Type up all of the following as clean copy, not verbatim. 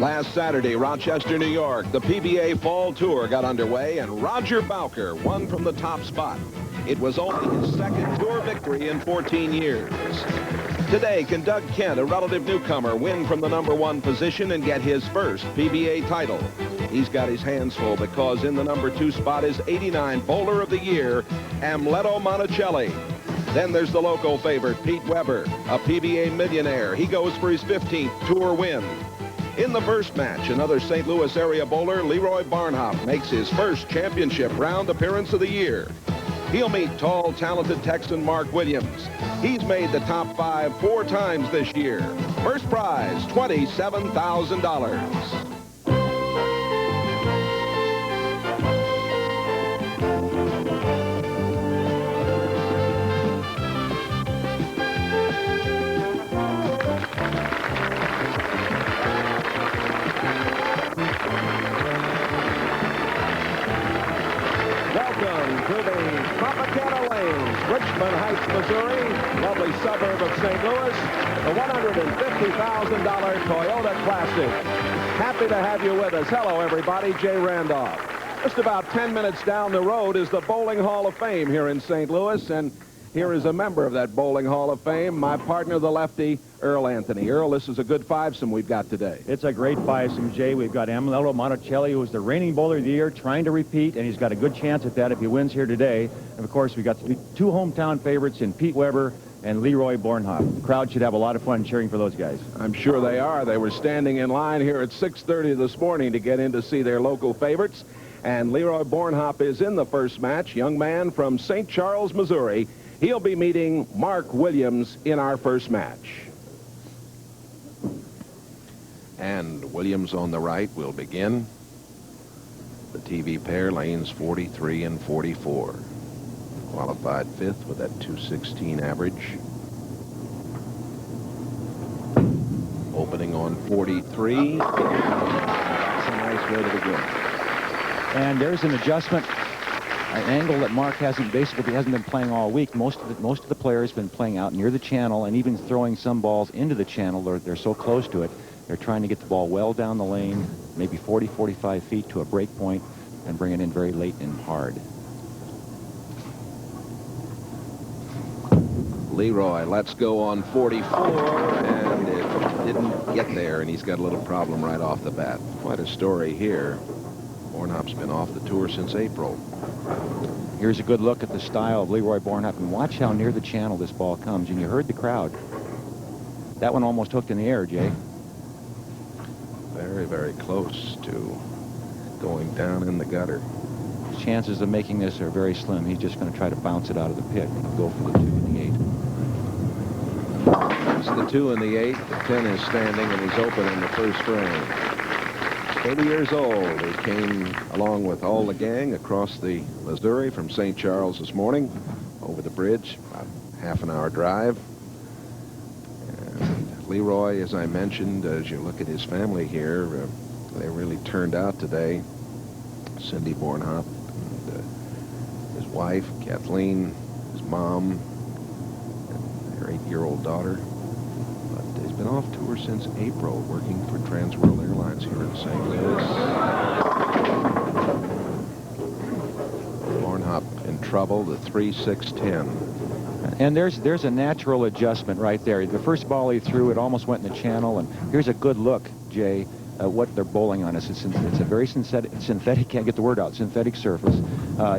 Last Saturday, Rochester, New York, the PBA Fall Tour got underway, and Roger Bowker won from the top spot. It was only his second tour victory in 14 years. Today, can Doug Kent, a relative newcomer, win from the #1 position and get his first PBA title? He's got his hands full because in the #2 spot is '89 Bowler of the Year, Amleto Monacelli. Then there's the local favorite, Pete Weber, a PBA millionaire. He goes for his 15th tour win. In the first match, another St. Louis area bowler, Leroy Bornhop, makes his first championship round appearance of the year. He'll meet tall, talented Texan Mark Williams. He's made the top 5 4 times this year. First prize, $27,000. Welcome to the Tropicana Lanes, Richmond Heights, Missouri, lovely suburb of St. Louis, the $150,000 Toyota Classic. Happy to have you with us. Hello, everybody. Jay Randolph. Just about 10 minutes down the road is the Bowling Hall of Fame here in St. Louis, and here is a member of that Bowling Hall of Fame, my partner, the lefty, Earl Anthony. Earl, this is a good fivesome we've got today. It's a great fivesome, Jay. We've got Amleto Monacelli, who is the reigning bowler of the year, trying to repeat, and he's got a good chance at that if he wins here today. And, of course, we've got 2 hometown favorites in Pete Weber and Leroy Bornhop. The crowd should have a lot of fun cheering for those guys. I'm sure they are. They were standing in line here at 6:30 this morning to get in to see their local favorites. And Leroy Bornhop is in the first match, young man from St. Charles, Missouri. He'll be meeting Mark Williams in our first match. And Williams on the right will begin. The TV pair, lanes 43 and 44. Qualified 5th with that .216 average. Opening on 43. That's a nice way to begin. And there's an adjustment, an angle that Mark hasn't been playing all week. Most of the players have been playing out near the channel and even throwing some balls into the channel. They're so close to it. They're trying to get the ball well down the lane, maybe 40, 45 feet to a break point, and bring it in very late and hard. Leroy lets go on 44, and it didn't get there, and he's got a little problem right off the bat. Quite a story here. Bornhop's been off the tour since April. Here's a good look at the style of Leroy Bornhop, and watch how near the channel this ball comes. And you heard the crowd. That one almost hooked in the air, Jay. Very, very close to going down in the gutter. Chances of making this are very slim. He's just going to try to bounce it out of the pit and go for the 2 and the 8. It's the 2 and the 8. The 10 is standing, and he's open in the first frame. 80 years old. He came along with all the gang across the Missouri from St. Charles this morning over the bridge, about half-an-hour drive. And Leroy, as I mentioned, as you look at his family here, they really turned out today. Cindy Bornhop, and, his wife, Kathleen, his mom, and their 8-year-old daughter. But he's been off tour since April, working for Trans World Airlines here in St. Louis. Bornhop in trouble, the 3-6-10. And there's a natural adjustment right there. The first ball he threw, it almost went in the channel. And here's a good look, Jay, at what they're bowling on. It's a very synthetic, can't get the word out, synthetic surface.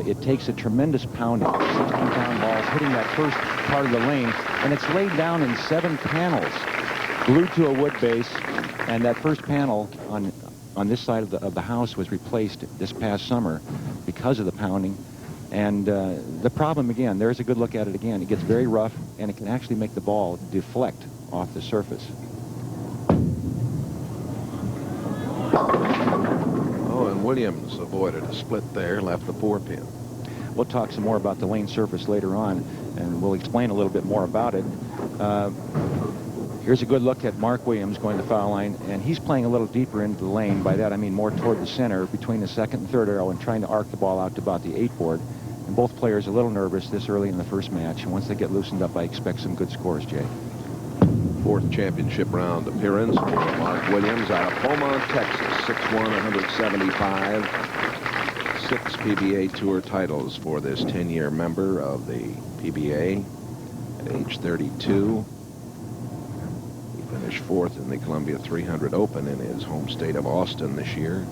It takes a tremendous pounding, 16-pound balls hitting that first part of the lane, and it's laid down in 7 panels, glued to a wood base. And that first panel on this side of the house was replaced this past summer because of the pounding. And the problem, again, there's a good look at it again. It gets very rough, and it can actually make the ball deflect off the surface. Oh, and Williams avoided a split there, left the 4-pin. We'll talk some more about the lane surface later on, and we'll explain a little bit more about it. Here's a good look at Mark Williams going to the foul line, and he's playing a little deeper into the lane. By that I mean more toward the center, between the 2nd and 3rd arrow, and trying to arc the ball out to about the 8 board. And both players a little nervous this early in the first match. And once they get loosened up, I expect some good scores, Jay. fourth championship round appearance for Mark Williams out of Beaumont, Texas. 6'1", 175. 6 PBA Tour titles for this 10-year member of the PBA at age 32. He finished fourth in the Columbia 300 Open in his home state of Austin this year.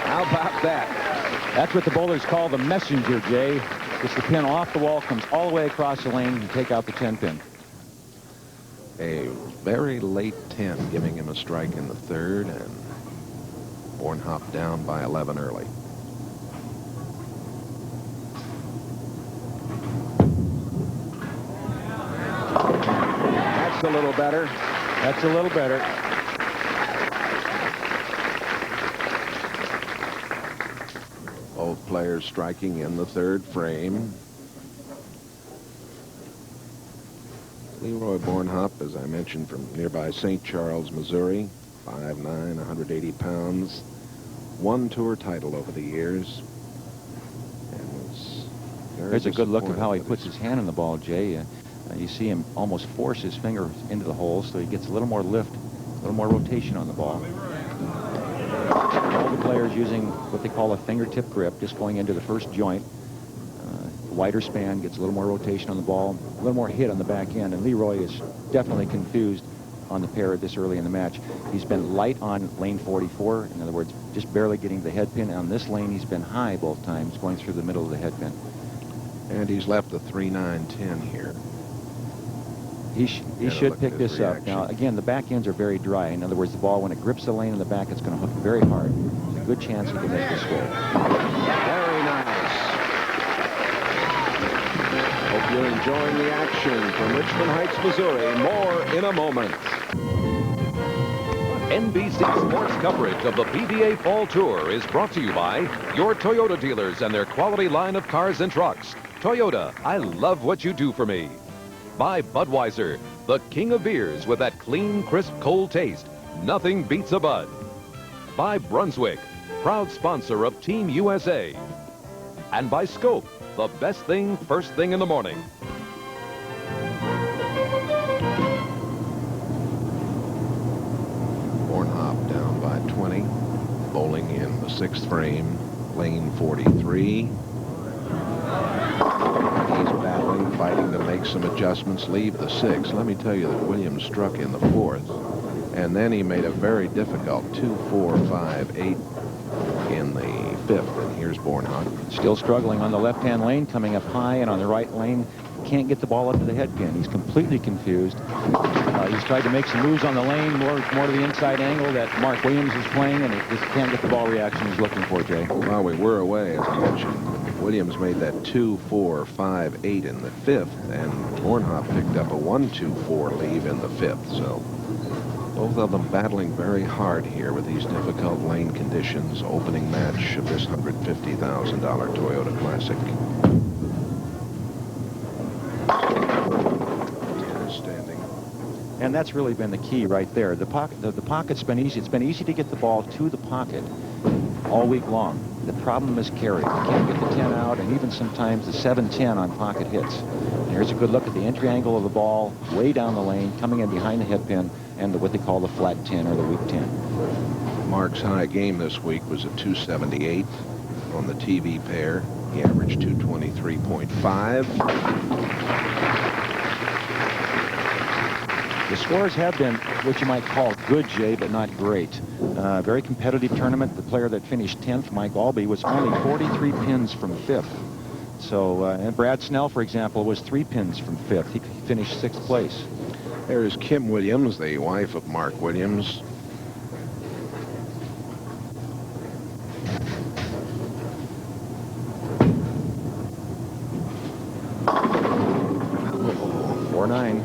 How about that? That's what the bowlers call the messenger, Jay. Just the pin off the wall, comes all the way across the lane and take out the 10 pin. A very late 10, giving him a strike in the third, and Bornhop down by 11 early. That's a little better. That's a little better. Both players striking in the third frame. Leroy Bornhop, as I mentioned, from nearby St. Charles, Missouri, 5'9", 180 pounds. One tour title over the years. And was There's a good look of how he puts his hand on the ball, Jay. You see him almost force his finger into the hole, so he gets a little more lift, a little more rotation on the ball. All the players using what they call a fingertip grip, just going into the first joint. Wider span, gets a little more rotation on the ball, a little more hit on the back end, and Leroy is definitely confused on the pair this early in the match. He's been light on lane 44, in other words, just barely getting the head pin. On this lane, he's been high both times, going through the middle of the head pin. And he's left the 3-9-10 here. He should pick this up. Now, again, the back ends are very dry. In other words, the ball, when it grips the lane in the back, it's going to hook very hard. There's a good chance he can make this goal. Very nice. Hope you're enjoying the action from Richmond Heights, Missouri. More in a moment. NBC Sports coverage of the PBA Fall Tour is brought to you by your Toyota dealers and their quality line of cars and trucks. Toyota, I love what you do for me. By Budweiser, the king of beers with that clean, crisp, cold taste. Nothing beats a Bud. By Brunswick, proud sponsor of Team USA. And by Scope, the best thing first thing in the morning. Bornhop down by 20. Bowling in the sixth frame, lane 43. He's battling, fighting to make some adjustments, leave the sixth. Let me tell you that Williams struck in the fourth, and then he made a very difficult 2-4-5-8 in the fifth. And here's Bornhop. Still struggling on the left-hand lane, coming up high, and on the right lane, can't get the ball up to the head pin. He's completely confused. He's tried to make some moves on the lane, more to the inside angle that Mark Williams is playing, and he just can't get the ball reaction he's looking for, Jay. Well, we were away, as I mentioned. Williams made that 2-4-5-8 in the fifth, and Bornhop picked up a 1-2-4 leave in the fifth. So both of them battling very hard here with these difficult lane conditions. Opening match of this $150,000 Toyota Classic. Standing. And that's really been the key right there. The pocket's been easy. It's been easy to get the ball to the pocket all week long. The problem is carry. You can't get the 10 out, and even sometimes the 7-10 on pocket hits. And here's a good look at the entry angle of the ball, way down the lane, coming in behind the head pin, and what they call the flat 10 or the weak 10. Mark's high game this week was a 278 on the TV pair. He averaged 223.5. The scores have been what you might call good, Jay, but not great. Very competitive tournament. The player that finished 10th, Mike Albee, was only 43 pins from 5th. So, and Brad Snell, for example, was 3 pins from 5th. He finished 6th place. There's Kim Williams, the wife of Mark Williams. Oh, 4-9.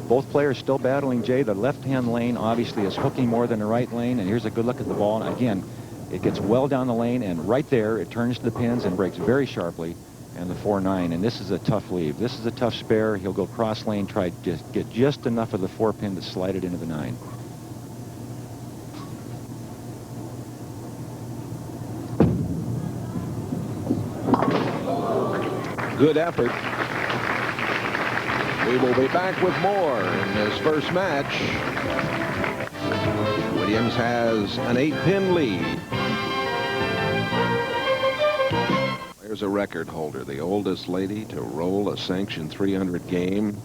Both players still battling, Jay. The left-hand lane obviously is hooking more than the right lane. And here's a good look at the ball. And again, it gets well down the lane, and right there it turns to the pins and breaks very sharply. and the 4-9, and this is a tough leave. This is a tough spare. He'll go cross lane, try to get just enough of the 4-pin to slide it into the 9. Good effort. We will be back with more in this first match. Williams has an 8-pin lead. There's a record holder, the oldest lady to roll a sanctioned 300 game,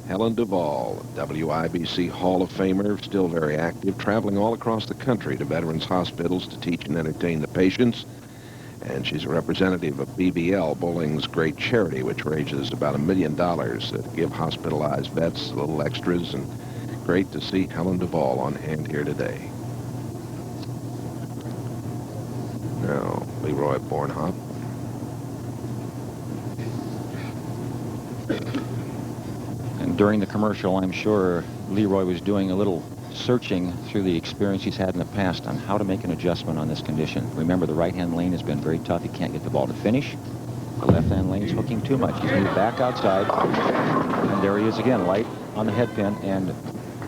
Helen Duvall, WIBC Hall of Famer, still very active, traveling all across the country to veterans hospitals to teach and entertain the patients. And she's a representative of BBL, bowling's great charity, which raises about $1 million to give hospitalized vets little extras. And great to see Helen Duvall on hand here today. Now, Leroy Bornhop. And during the commercial, I'm sure Leroy was doing a little searching through the experience he's had in the past on how to make an adjustment on this condition. Remember, the right-hand lane has been very tough. He can't get the ball to finish. The left-hand lane's hooking too much. He's moved back outside. And there he is again, light on the head pin, and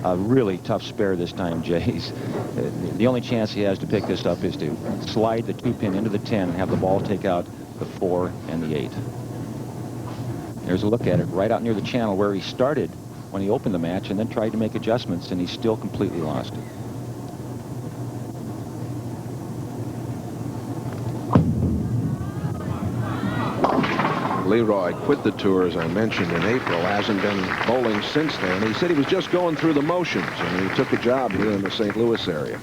a really tough spare this time, Jays. The only chance he has to pick this up is to slide the 2-pin into the 10 and have the ball take out the 4 and the 8. There's a look at it right out near the channel where he started when he opened the match and then tried to make adjustments, and he's still completely lost. Leroy quit the tour, as I mentioned, in April. Hasn't been bowling since then. He said he was just going through the motions, and he took a job here in the St. Louis area.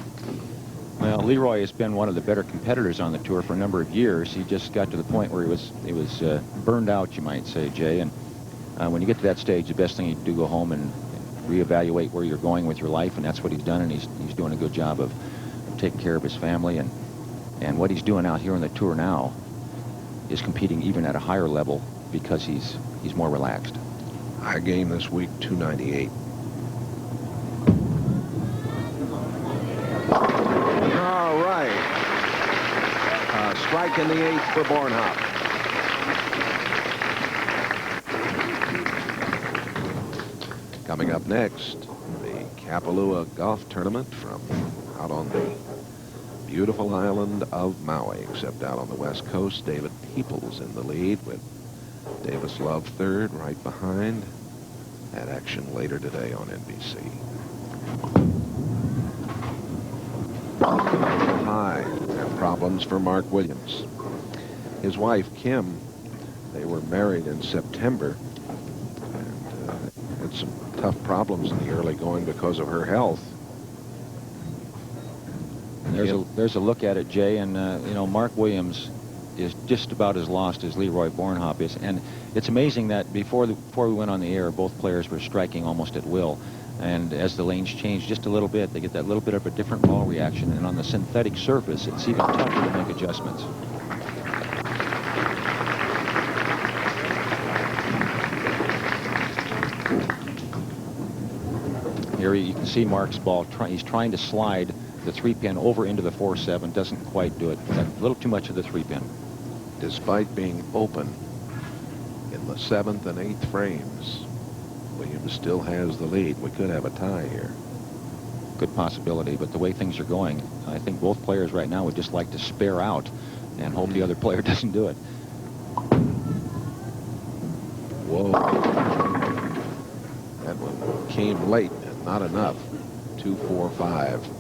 Well, Leroy has been one of the better competitors on the tour for a number of years. He just got to the point where he was burned out, you might say, Jay. And when you get to that stage, the best thing you do, go home and reevaluate where you're going with your life, and that's what he's done. And he's doing a good job of taking care of his family. And what he's doing out here on the tour now is competing even at a higher level because he's more relaxed. High game this week, 298. All right. Strike in the 8th for Bornhop. Coming up next, the Kapalua Golf Tournament from out on the beautiful island of Maui, except out on the west coast. David Peoples in the lead with Davis Love third, right behind. That action later today on NBC. High, and problems for Mark Williams. His wife, Kim, they were married in September and had some tough problems in the early going because of her health. There's a look at it, Jay, and you know, Mark Williams is just about as lost as Leroy Bornhop is, and it's amazing that before we went on the air, both players were striking almost at will, and as the lanes change just a little bit, they get that little bit of a different ball reaction, and on the synthetic surface, it's even tougher to make adjustments. Here you can see Mark's ball. He's trying to slide the 3-pin over into the 4-7, doesn't quite do it. A little too much of the 3-pin. Despite being open in the 7th and 8th frames, Williams still has the lead. We could have a tie here. Good possibility, but the way things are going, I think both players right now would just like to spare out and hope the other player doesn't do it. Whoa. That one came late and not enough. 2-4-5.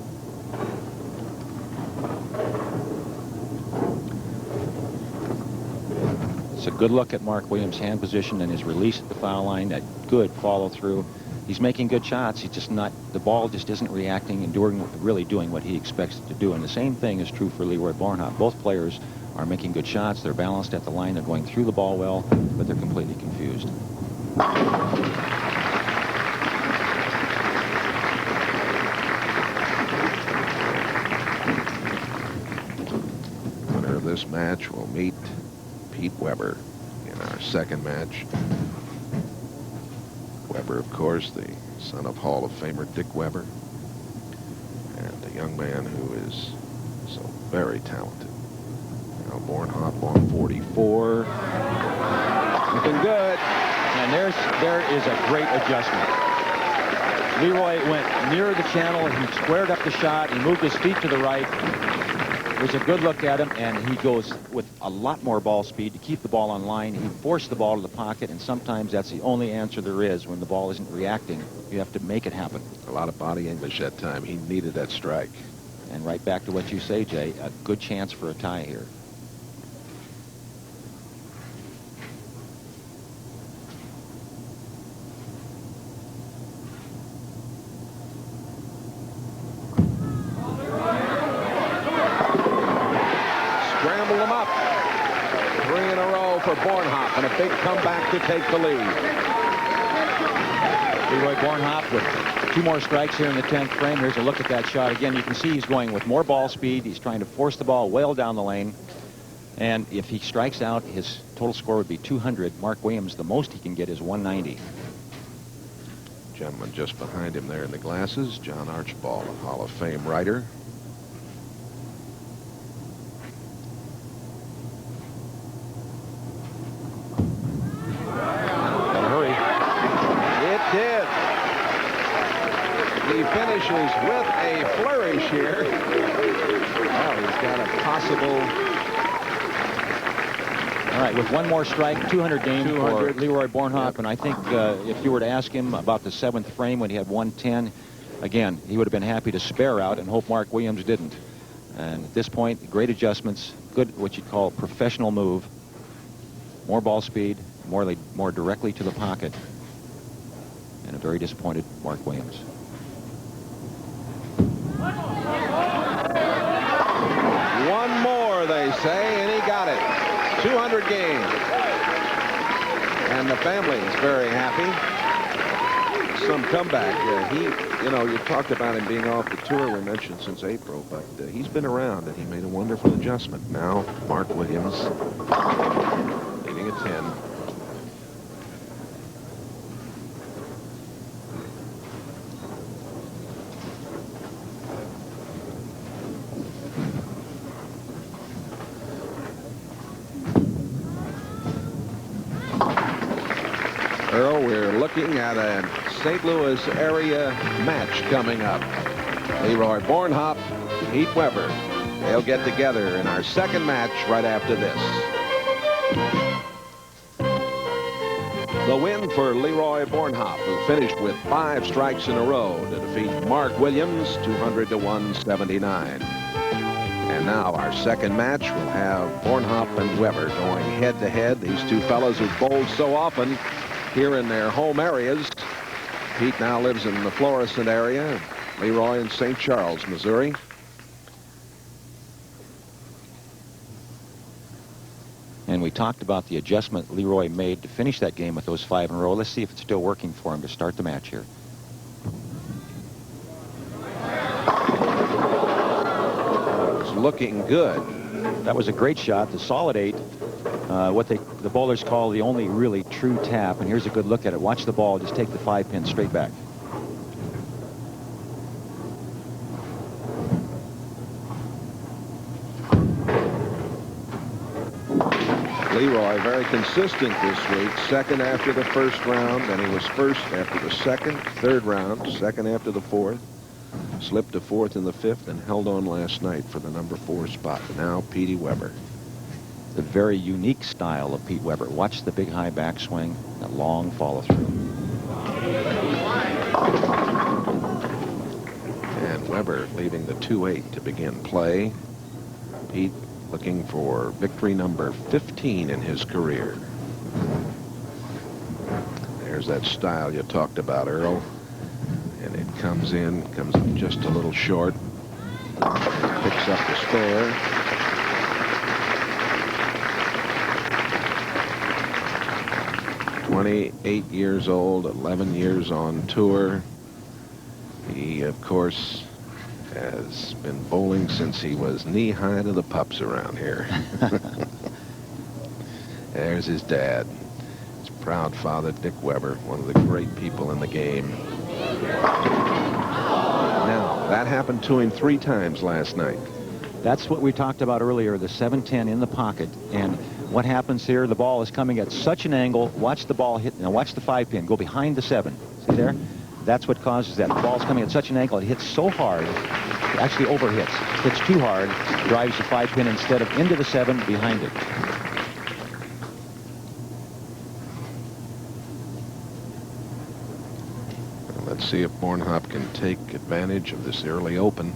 It's a good look at Mark Williams' hand position and his release at the foul line. That good follow through. He's making good shots. He's just not, the ball just isn't reacting and really doing what he expects it to do. And the same thing is true for Leroy Bornhop. Both players are making good shots. They're balanced at the line. They're going through the ball well, but they're completely confused. Winner of this match will meet Pete Weber in our second match. Weber, of course, the son of Hall of Famer Dick Weber, and a young man who is so very talented. Now Bornhop on 44. Looking good. And there is a great adjustment. Leroy went near the channel, and he squared up the shot. He moved his feet to the right. There's a good look at him, and he goes with a lot more ball speed to keep the ball on line. He forced the ball to the pocket, and sometimes that's the only answer there is when the ball isn't reacting. You have to make it happen. A lot of body English that time. He needed that strike. And right back to what you say, Jay, a good chance for a tie here. Scrambled them up. 3 in a row for Bornhop, and a big comeback to take the lead. Leroy Bornhop with 2 more strikes here in the 10th frame. Here's a look at that shot. Again, you can see he's going with more ball speed. He's trying to force the ball well down the lane. And if he strikes out, his total score would be 200. Mark Williams, the most he can get is 190. Gentleman just behind him there in the glasses, John Archibald, a Hall of Fame writer. He finishes with a flourish here. Well, he's got a possible... All right, with 1 more strike, 200 game for Leroy Bornhop. Yep. And I think if you were to ask him about the 7th frame when he had 110, again, he would have been happy to spare out and hope Mark Williams didn't. And at this point, great adjustments, good what you'd call professional move, more ball speed, more directly to the pocket, and a very disappointed Mark Williams. One more, they say, and he got it. 200 games. And the family is very happy. Some comeback. You know, you talked about him being off the tour, we mentioned since April, but he's been around, and he made a wonderful adjustment. Now, Mark Williams leading at 10. Earl, we're looking at a St. Louis area match coming up. Leroy Bornhop, Pete Weber. They'll get together in our second match right after this. The win for Leroy Bornhop, who finished with 5 strikes in a row to defeat Mark Williams, 200 to 179. And now our second match will have Bornhop and Weber going head-to-head. These two fellows who've bowled so often here in their home areas. Pete now lives in the Florissant area. Leroy in St. Charles, Missouri. And we talked about the adjustment Leroy made to finish that game with those 5 in a row. Let's see if it's still working for him to start the match here. It's looking good. That was a great shot. The solid 8. What the bowlers call the only really true tap. And here's a good look at it. Watch the ball just take the 5 pin straight back. Leroy very consistent this week. Second after the first round, then he was first after the second, third round, second after the fourth, slipped to fourth in the 5th, and held on last night for the number 4 spot. Now Petey Weber. The very unique style of Pete Weber. Watch the big high backswing, that long follow through. And Weber leaving the 2-8 to begin play. Pete looking for victory number 15 in his career. There's that style you talked about, Earl. And it comes in just a little short. Picks up the spare. "28 years old, 11 years on tour." He, of course, has been bowling since he was knee-high to the pups around here. There's his dad, his proud father, Dick Weber, one of the great people in the game. Now, that happened to him 3 times last night. That's what we talked about earlier, the 7-10 in the pocket. And what happens here, the ball is coming at such an angle. Watch the ball hit. Now watch the 5-pin go behind the 7. See there? That's what causes that. The ball's coming at such an angle. It hits so hard, it actually overhits. Hits too hard, drives the 5-pin instead of into the 7 behind it. Let's see if Bornhop can take advantage of this early open.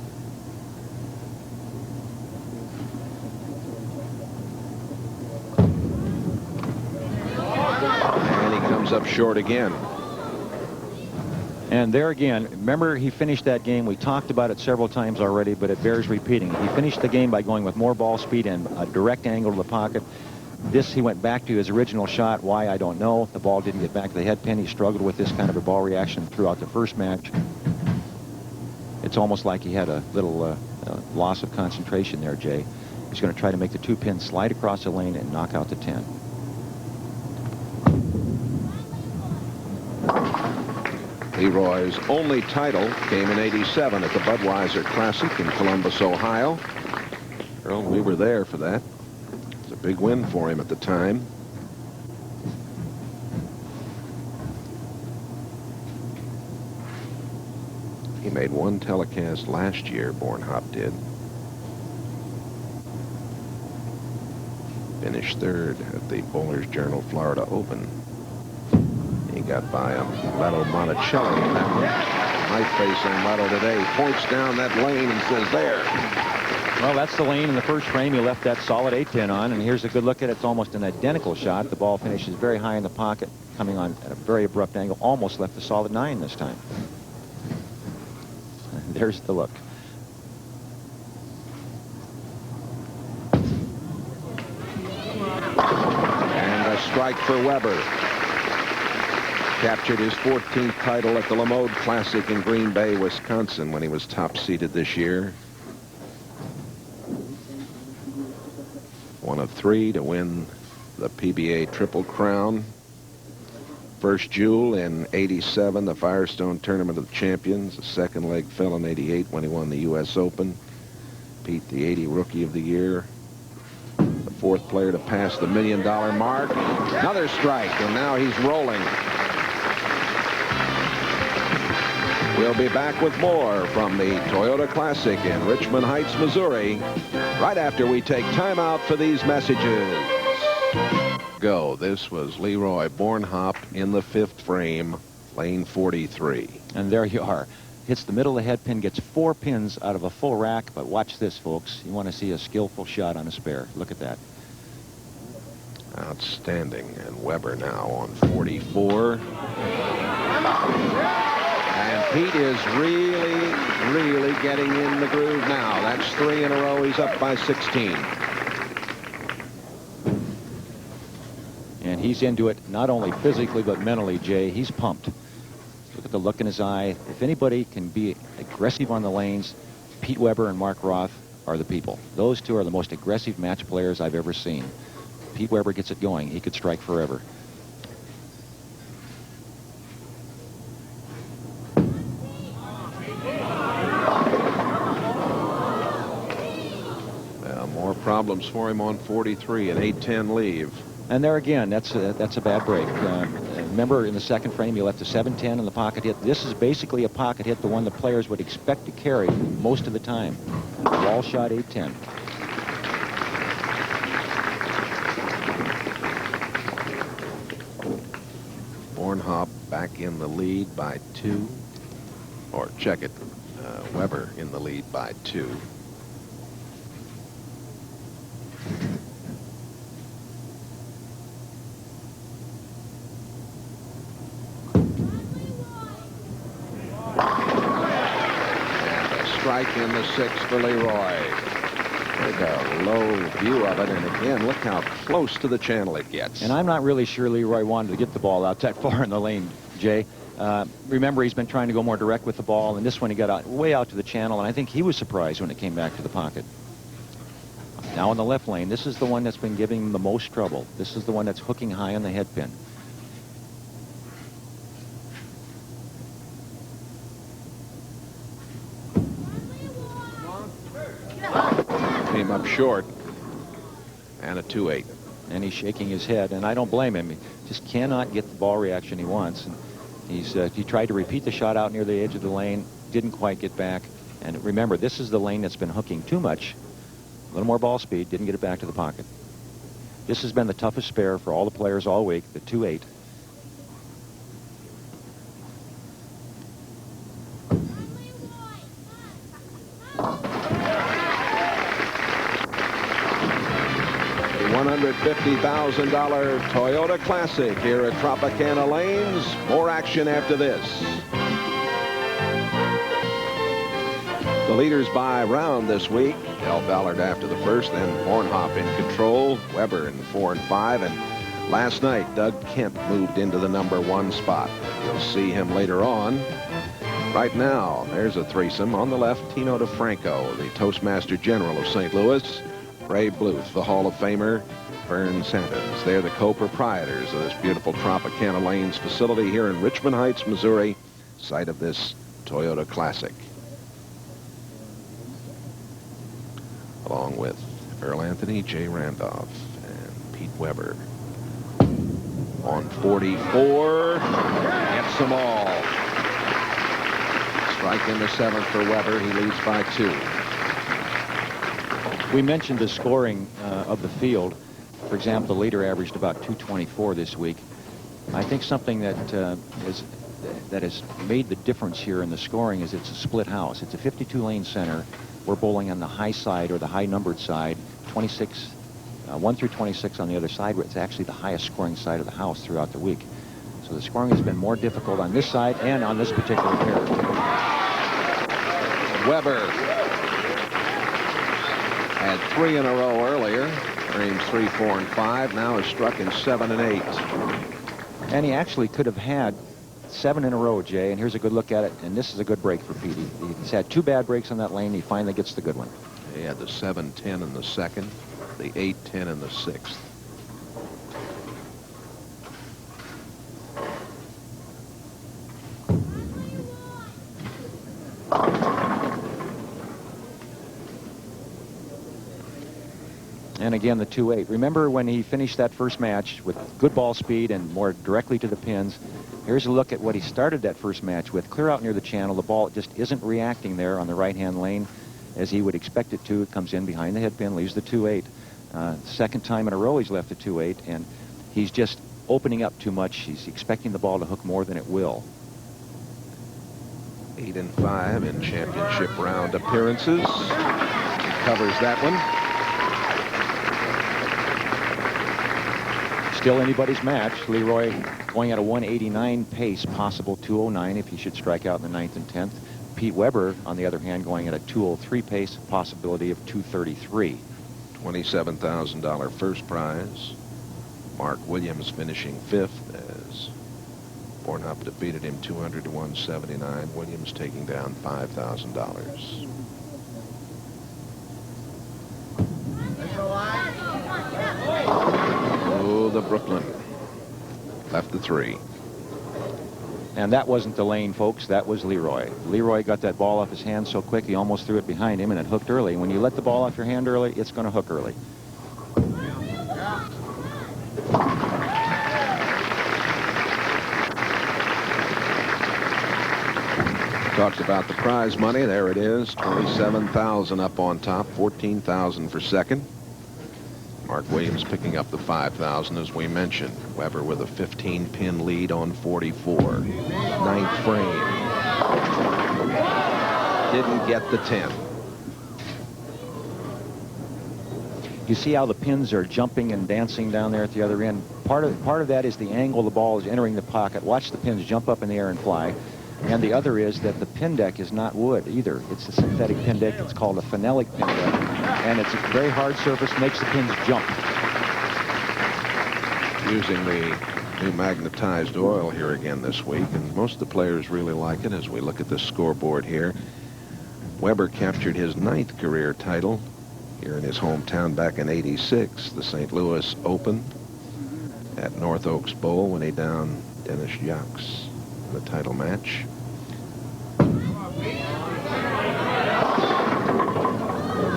And he comes up short again. And there again, remember he finished that game. We talked about it several times already, but it bears repeating. He finished the game by going with more ball speed and a direct angle to the pocket. This, he went back to his original shot. Why, I don't know. The ball didn't get back to the head pin. He struggled with this kind of a ball reaction throughout the first match. It's almost like he had a little loss of concentration there, Jay. He's going to try to make the 2-pin slide across the lane and knock out the 10. Leroy's only title came in '87 at the Budweiser Classic in Columbus, Ohio. Earl, we were there for that. It was a big win for him at the time. He made one telecast last year, Bornhop did. Finished third at the Bowler's Journal Florida Open. He got by Amleto Monacelli. Might face Amleto today. Points down that lane and says, there. Well, that's the lane in the first frame. He left that solid 8-10 on, and here's a good look at it. It's almost an identical shot. The ball finishes very high in the pocket, coming on at a very abrupt angle. Almost left the solid 9 this time. There's the look. And a strike for Weber. Captured his 14th title at the Lemode Classic in Green Bay, Wisconsin, when he was top-seeded this year. One of 3 to win the PBA Triple Crown. First jewel in '87, the Firestone Tournament of Champions. The second leg fell in '88 when he won the U.S. Open. Beat the '80 Rookie of the Year. The 4th player to pass the $1 million mark. Another strike, and now he's rolling. We'll be back with more from the Toyota Classic in Richmond Heights, Missouri, right after we take time out for these messages. Go. This was Leroy Bornhop in the 5th frame, lane 43. And there you are. Hits the middle of the head pin, gets 4 pins out of a full rack. But watch this, folks. You want to see a skillful shot on a spare. Look at that. Outstanding. And Weber now on 44. And Pete is really getting in the groove now. That's 3 in a row. He's up by 16. And he's into it not only physically but mentally, Jay. He's pumped. Look at the look in his eye. If anybody can be aggressive on the lanes, Pete Weber and Mark Roth are the people. Those two are the most aggressive match players I've ever seen. Pete Weber gets it going. He could strike forever. More problems for him on 43, an 8-10 leave. And there again, that's a bad break. Remember, in the second frame, he left a 7-10 in the pocket hit. This is basically a pocket hit, the one the players would expect to carry most of the time. Wall shot 8-10. Bornhop back in the lead by 2. Or check it, Weber in the lead by 2. Strike in the 6th for Leroy. Take a low view of it, and again, look how close to the channel it gets. And I'm not really sure Leroy wanted to get the ball out that far in the lane, Jay. Remember, he's been trying to go more direct with the ball, and this one he got way out to the channel, and I think he was surprised when it came back to the pocket. Now in the left lane, this is the one that's been giving him the most trouble. This is the one that's hooking high on the head pin. came up short. And a 2-8. And he's shaking his head, and I don't blame him. He just cannot get the ball reaction he wants. And he tried to repeat the shot out near the edge of the lane, didn't quite get back. And remember, this is the lane that's been hooking too much. A little more ball speed, didn't get it back to the pocket. This has been the toughest spare for all the players all week, the 2-8. $150,000 Toyota Classic here at Tropicana Lanes. More action after this. The leaders by round this week. Del Ballard after the first, then Bornhop in control. Weber in 4 and 5. And last night, Doug Kemp moved into the #1 spot. You'll see him later on. Right now, there's a threesome. On the left, Tino DeFranco, the Toastmaster General of St. Louis. Ray Bluth, the Hall of Famer. Vern Sandins. They're the co-proprietors of this beautiful Tropicana Lanes facility here in Richmond Heights, Missouri, site of this Toyota Classic. Along with Earl Anthony, Jay Randolph, and Pete Weber. On 44, gets them all. Strike in the 7th for Weber. He leads by 2. We mentioned the scoring of the field. For example, the leader averaged about 224 this week. I think something that has made the difference here in the scoring is it's a split house. It's a 52-lane center. We're bowling on the high side or the high-numbered side. 26, 1 through 26 on the other side, where it's actually the highest scoring side of the house throughout the week. So the scoring has been more difficult on this side and on this particular pair. Weber had 3 in a row earlier. Frames 3, 4, and 5. Now is struck in 7 and 8. And he actually could have had 7 in a row, Jay. And here's a good look at it. And this is a good break for Petey. He's had 2 bad breaks on that lane. He finally gets the good one. He had the 7-10 in the 2nd, the 8-10 in the 6th. And again, the 2-8. Remember when he finished that first match with good ball speed and more directly to the pins? Here's a look at what he started that first match with. Clear out near the channel. The ball just isn't reacting there on the right-hand lane as he would expect it to. It comes in behind the head pin, leaves the 2-8. Second time in a row he's left a 2-8, and he's just opening up too much. He's expecting the ball to hook more than it will. 8 and 5 in championship round appearances. He covers that one. Still anybody's match. Leroy going at a 189 pace, possible 209 if he should strike out in the 9th and 10th. Pete Weber, on the other hand, going at a 203 pace, possibility of 233. $27,000 first prize. Mark Williams finishing 5th as Bornhop defeated him 200 to 179. Williams taking down $5,000. Oh, the Brooklyn left the 3. And that wasn't the lane, folks. That was Leroy. Leroy got that ball off his hand so quick he almost threw it behind him, and it hooked early. When you let the ball off your hand early, it's going to hook early. Talks about the prize money. There it is. $27,000 up on top. $14,000 for second. Mark Williams picking up the $5,000 as we mentioned. Weber with a 15-pin lead on 44. 9th frame. Didn't get the 10. You see how the pins are jumping and dancing down there at the other end. Part of that is the angle the ball is entering the pocket. Watch the pins jump up in the air and fly. And the other is that the pin deck is not wood either. It's a synthetic pin deck. It's called a phenolic pin deck. And it's a very hard surface, makes the pins jump. Using the new magnetized oil here again this week, and most of the players really like it as we look at the scoreboard here. Weber captured his 9th career title here in his hometown back in '86, the St. Louis Open at North Oaks Bowl when he downed Dennis Jacques in the title match.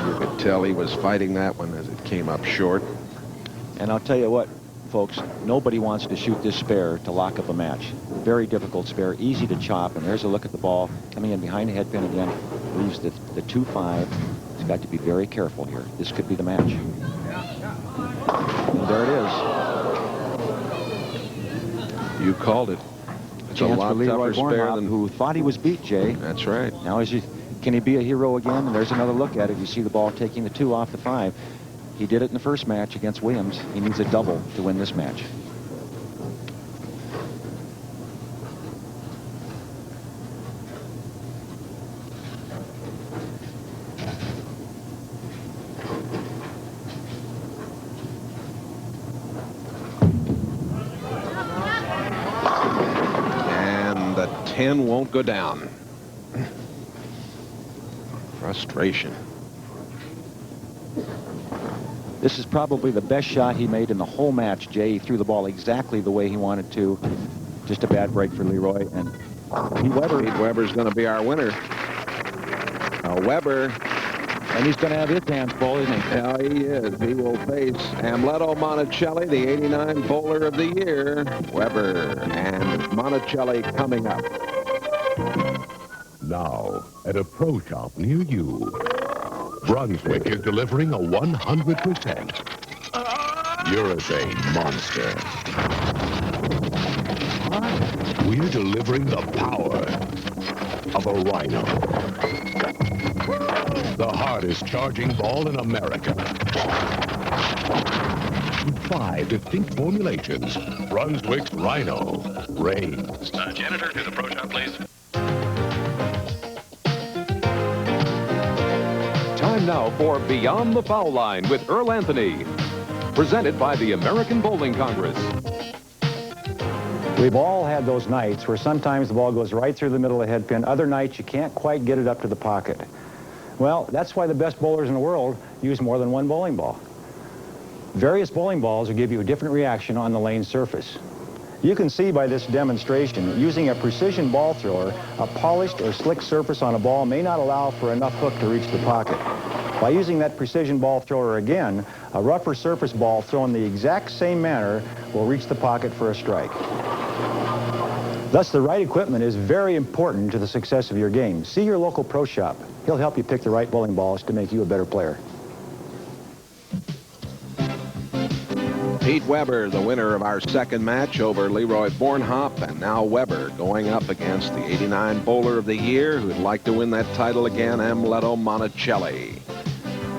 You could tell he was fighting that one as it came up short. And I'll tell you what, folks, nobody wants to shoot this spare to lock up a match. Very difficult spare, easy to chop. And there's a look at the ball coming in behind the head pin again. Leaves the 2-5. He's got to be very careful here. This could be the match. And there it is. You called it. It's a Chance lot for Leroy tougher spare Bornhop, than... who thought he was beat, Jay. That's right. Now, can he be a hero again? And there's another look at it. You see the ball taking the 2 off the 5. He did it in the first match against Williams. He needs a double to win this match. And the 10 won't go down. Frustration. This is probably the best shot he made in the whole match, Jay. He threw the ball exactly the way he wanted to. Just a bad break for Leroy. And Pete Weber. Pete Weber's going to be our winner. Weber. And he's going to have his hands full, isn't he? Yeah, he is. He will face Amleto Monacelli, the 89 bowler of the year. Weber and Monacelli coming up. Now, at a pro shop near you, Brunswick is delivering a 100% urethane monster. We're delivering the power of a Rhino. The hardest charging ball in America. With 5 distinct formulations, Brunswick's Rhino reigns. Janitor, to the pro shop, please. Time now for Beyond the Foul Line with Earl Anthony. Presented by the American Bowling Congress. We've all had those nights where sometimes the ball goes right through the middle of the head pin. Other nights you can't quite get it up to the pocket. Well, that's why the best bowlers in the world use more than one bowling ball. Various bowling balls will give you a different reaction on the lane surface. You can see by this demonstration that using a precision ball thrower, a polished or slick surface on a ball may not allow for enough hook to reach the pocket. By using that precision ball thrower again, a rougher surface ball thrown the exact same manner will reach the pocket for a strike. Thus, the right equipment is very important to the success of your game. See your local pro shop. He'll help you pick the right bowling balls to make you a better player. Pete Weber, the winner of our second match over Leroy Bornhop, and now Weber going up against the 89 bowler of the year who'd like to win that title again, Amleto Monacelli.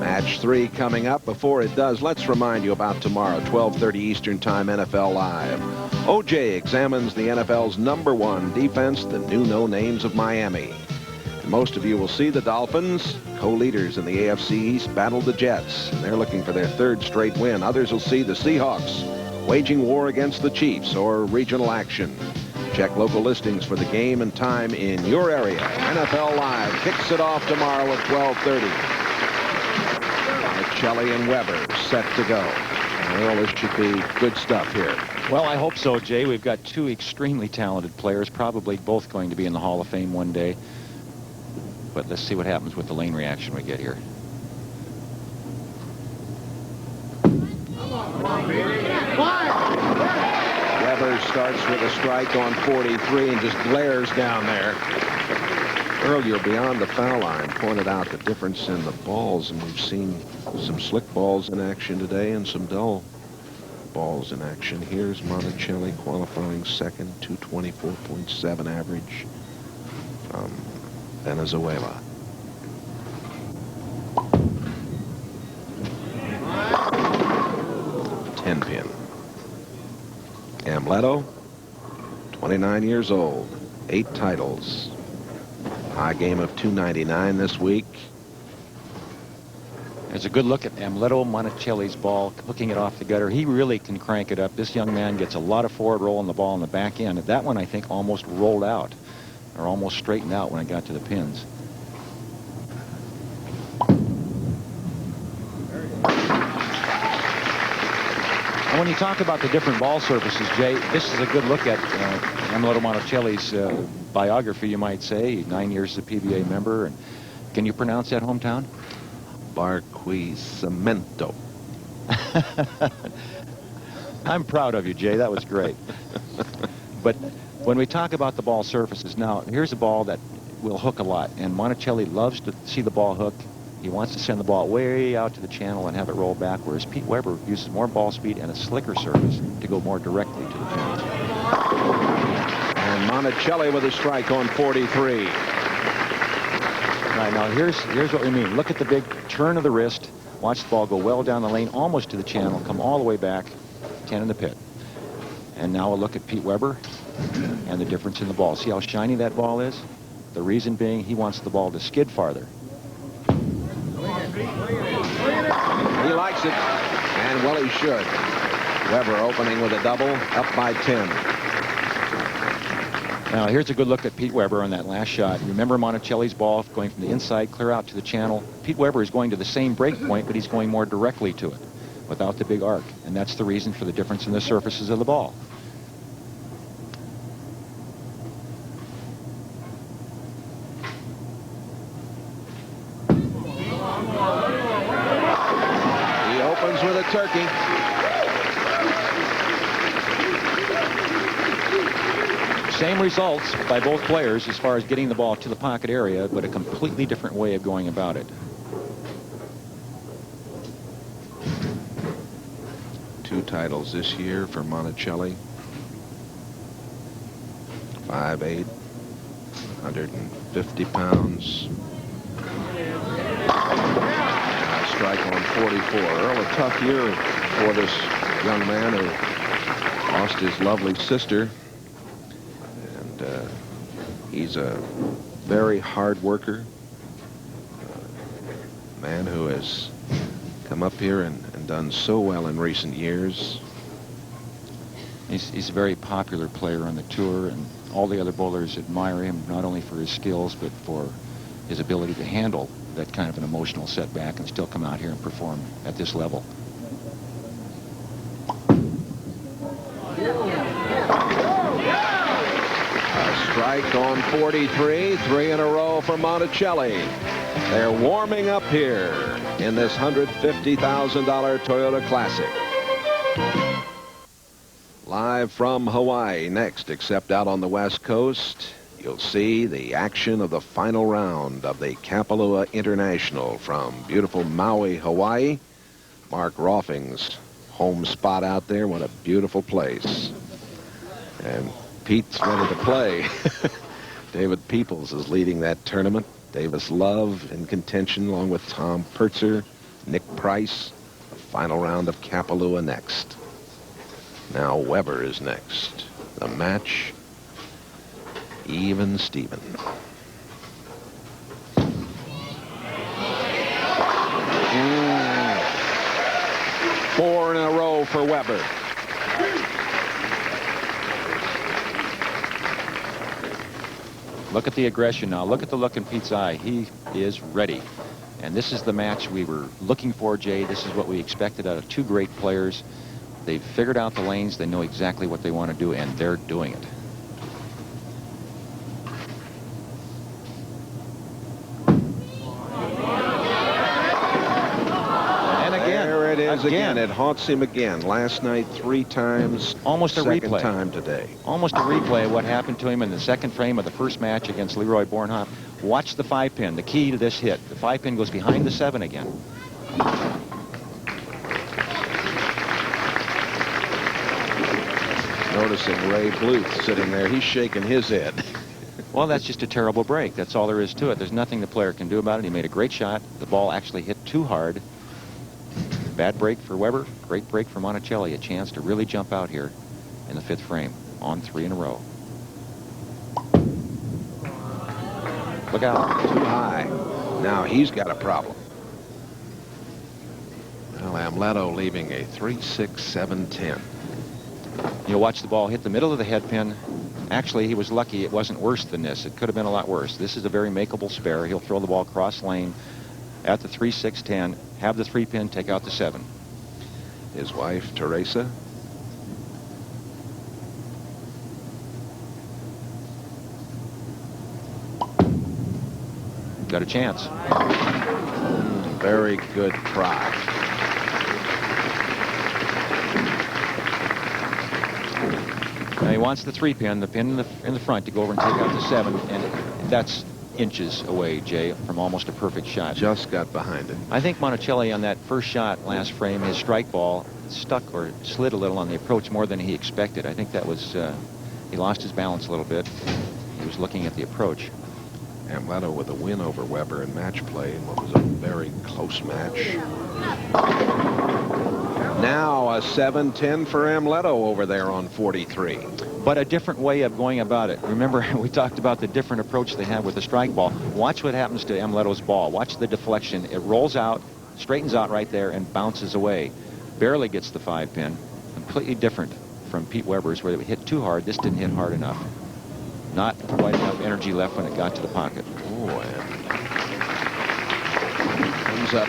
Match 3 coming up. Before it does, let's remind you about tomorrow, 12:30 Eastern Time, NFL Live. OJ examines the NFL's #1 defense, the new no-names of Miami. And most of you will see the Dolphins, co-leaders in the AFC East, battle the Jets, and they're looking for their 3rd straight win. Others will see the Seahawks waging war against the Chiefs or regional action. Check local listings for the game and time in your area. NFL Live kicks it off tomorrow at 12:30. Monacelli and Weber set to go. Well, this should be good stuff here. Well, I hope so, Jay. We've got 2 extremely talented players, probably both going to be in the Hall of Fame one day. But let's see what happens with the lane reaction we get here. Weber starts with a strike on 43 and just glares down there. Earl, you're beyond the foul line. Pointed out the difference in the balls, and we've seen some slick balls in action today and some dull balls in action. Here's Monacelli qualifying second, 224.7 average from Venezuela. Ten-pin. Amleto, 29 years old, 8 titles. High game of 299 this week. There's a good look at Amleto Monacelli's ball, hooking it off the gutter. He really can crank it up. This young man gets a lot of forward roll on the ball on the back end. That one, I think, almost rolled out, or almost straightened out when it got to the pins. And when you talk about the different ball surfaces, Jay, this is a good look at Amleto Monacelli's biography, you might say. 9 years as a PBA member. And can you pronounce that hometown? Barquisimeto. I'm proud of you, Jay. That was great. But when we talk about the ball surfaces, now here's a ball that will hook a lot, and Monacelli loves to see the ball hook. He wants to send the ball way out to the channel and have it roll back, whereas Pete Weber uses more ball speed and a slicker surface to go more directly to the pin. And Monacelli with a strike on 43. Right, now here's what we mean. Look at the big turn of the wrist. Watch the ball go well down the lane, almost to the channel, come all the way back, 10 in the pit. And now we'll look at Pete Weber and the difference in the ball. See how shiny that ball is? The reason being he wants the ball to skid farther. He likes it, and well, he should. Weber opening with a double, up by 10. Now here's a good look at Pete Weber on that last shot. Remember Monacelli's ball going from the inside clear out to the channel. Pete Weber is going to the same break point, but he's going more directly to it without the big arc, and that's the reason for the difference in the surfaces of the ball. He opens with a turkey. Same results by both players as far as getting the ball to the pocket area, but a completely different way of going about it. 2 titles this year for Monacelli. 5'8", 150 pounds. A strike on 44. Earl, a tough year for this young man who lost his lovely sister. He's a very hard worker, man who has come up here and done so well in recent years. He's a very popular player on the tour, and all the other bowlers admire him, not only for his skills, but for his ability to handle that kind of an emotional setback and still come out here and perform at this level. Strike on 43, 3 in a row for Monacelli. They're warming up here in this $150,000 Toyota Classic. Live from Hawaii next, except out on the West Coast, you'll see the action of the final round of the Kapalua International from beautiful Maui, Hawaii. Mark Roffing's home spot out there. What a beautiful place. And Pete's ready to play. David Peoples is leading that tournament. Davis Love in contention along with Tom Pertzer, Nick Price. The final round of Kapalua next. Now Weber is next. The match, even Steven. Four in a row for Weber. Look at the aggression now. Look at the look in Pete's eye. He is ready. And this is the match we were looking for, Jay. This is what we expected out of 2 great players. They've figured out the lanes. They know exactly what they want to do, and they're doing it. And again. There it is again. It haunts him again. Last night 3 times. Almost a replay. Second time today. Almost a replay of what happened to him in the second frame of the first match against Leroy Bornhop. Watch the 5-pin, the key to this hit. The 5-pin goes behind the 7 again. Noticing Ray Bluth sitting there. He's shaking his head. Well, that's just a terrible break. That's all there is to it. There's nothing the player can do about it. He made a great shot. The ball actually hit too hard. Bad break for Weber. Great break for Monacelli. A chance to really jump out here in the 5th frame on 3 in a row. Look out. Too high. Now he's got a problem. Well, Amleto leaving a 3-6-7-10. You'll watch the ball hit the middle of the head pin. Actually, he was lucky it wasn't worse than this. It could have been a lot worse. This is a very makeable spare. He'll throw the ball cross lane at the 3-6-10, have the 3-pin, take out the 7. His wife, Teresa. Got a chance. very good try. Now he wants the 3-pin, the pin in the front, to go over and take out the 7, and that's inches away, Jay, from almost a perfect shot. Just got behind it. I think Monacelli on that first shot last frame, his strike ball stuck or slid a little on the approach more than he expected. I think that was, he lost his balance a little bit. He was looking at the approach. Amleto with a win over Weber in match play in what was a very close match. Now a 7-10 for Amleto over there on 43. But a different way of going about it. Remember, we talked about the different approach they have with the strike ball. Watch what happens to Amleto's ball. Watch the deflection. It rolls out, straightens out right there, and bounces away. Barely gets the 5-pin. Completely different from Pete Weber's, where it hit too hard. This didn't hit hard enough. Not quite enough energy left when it got to the pocket. Oh, and comes up,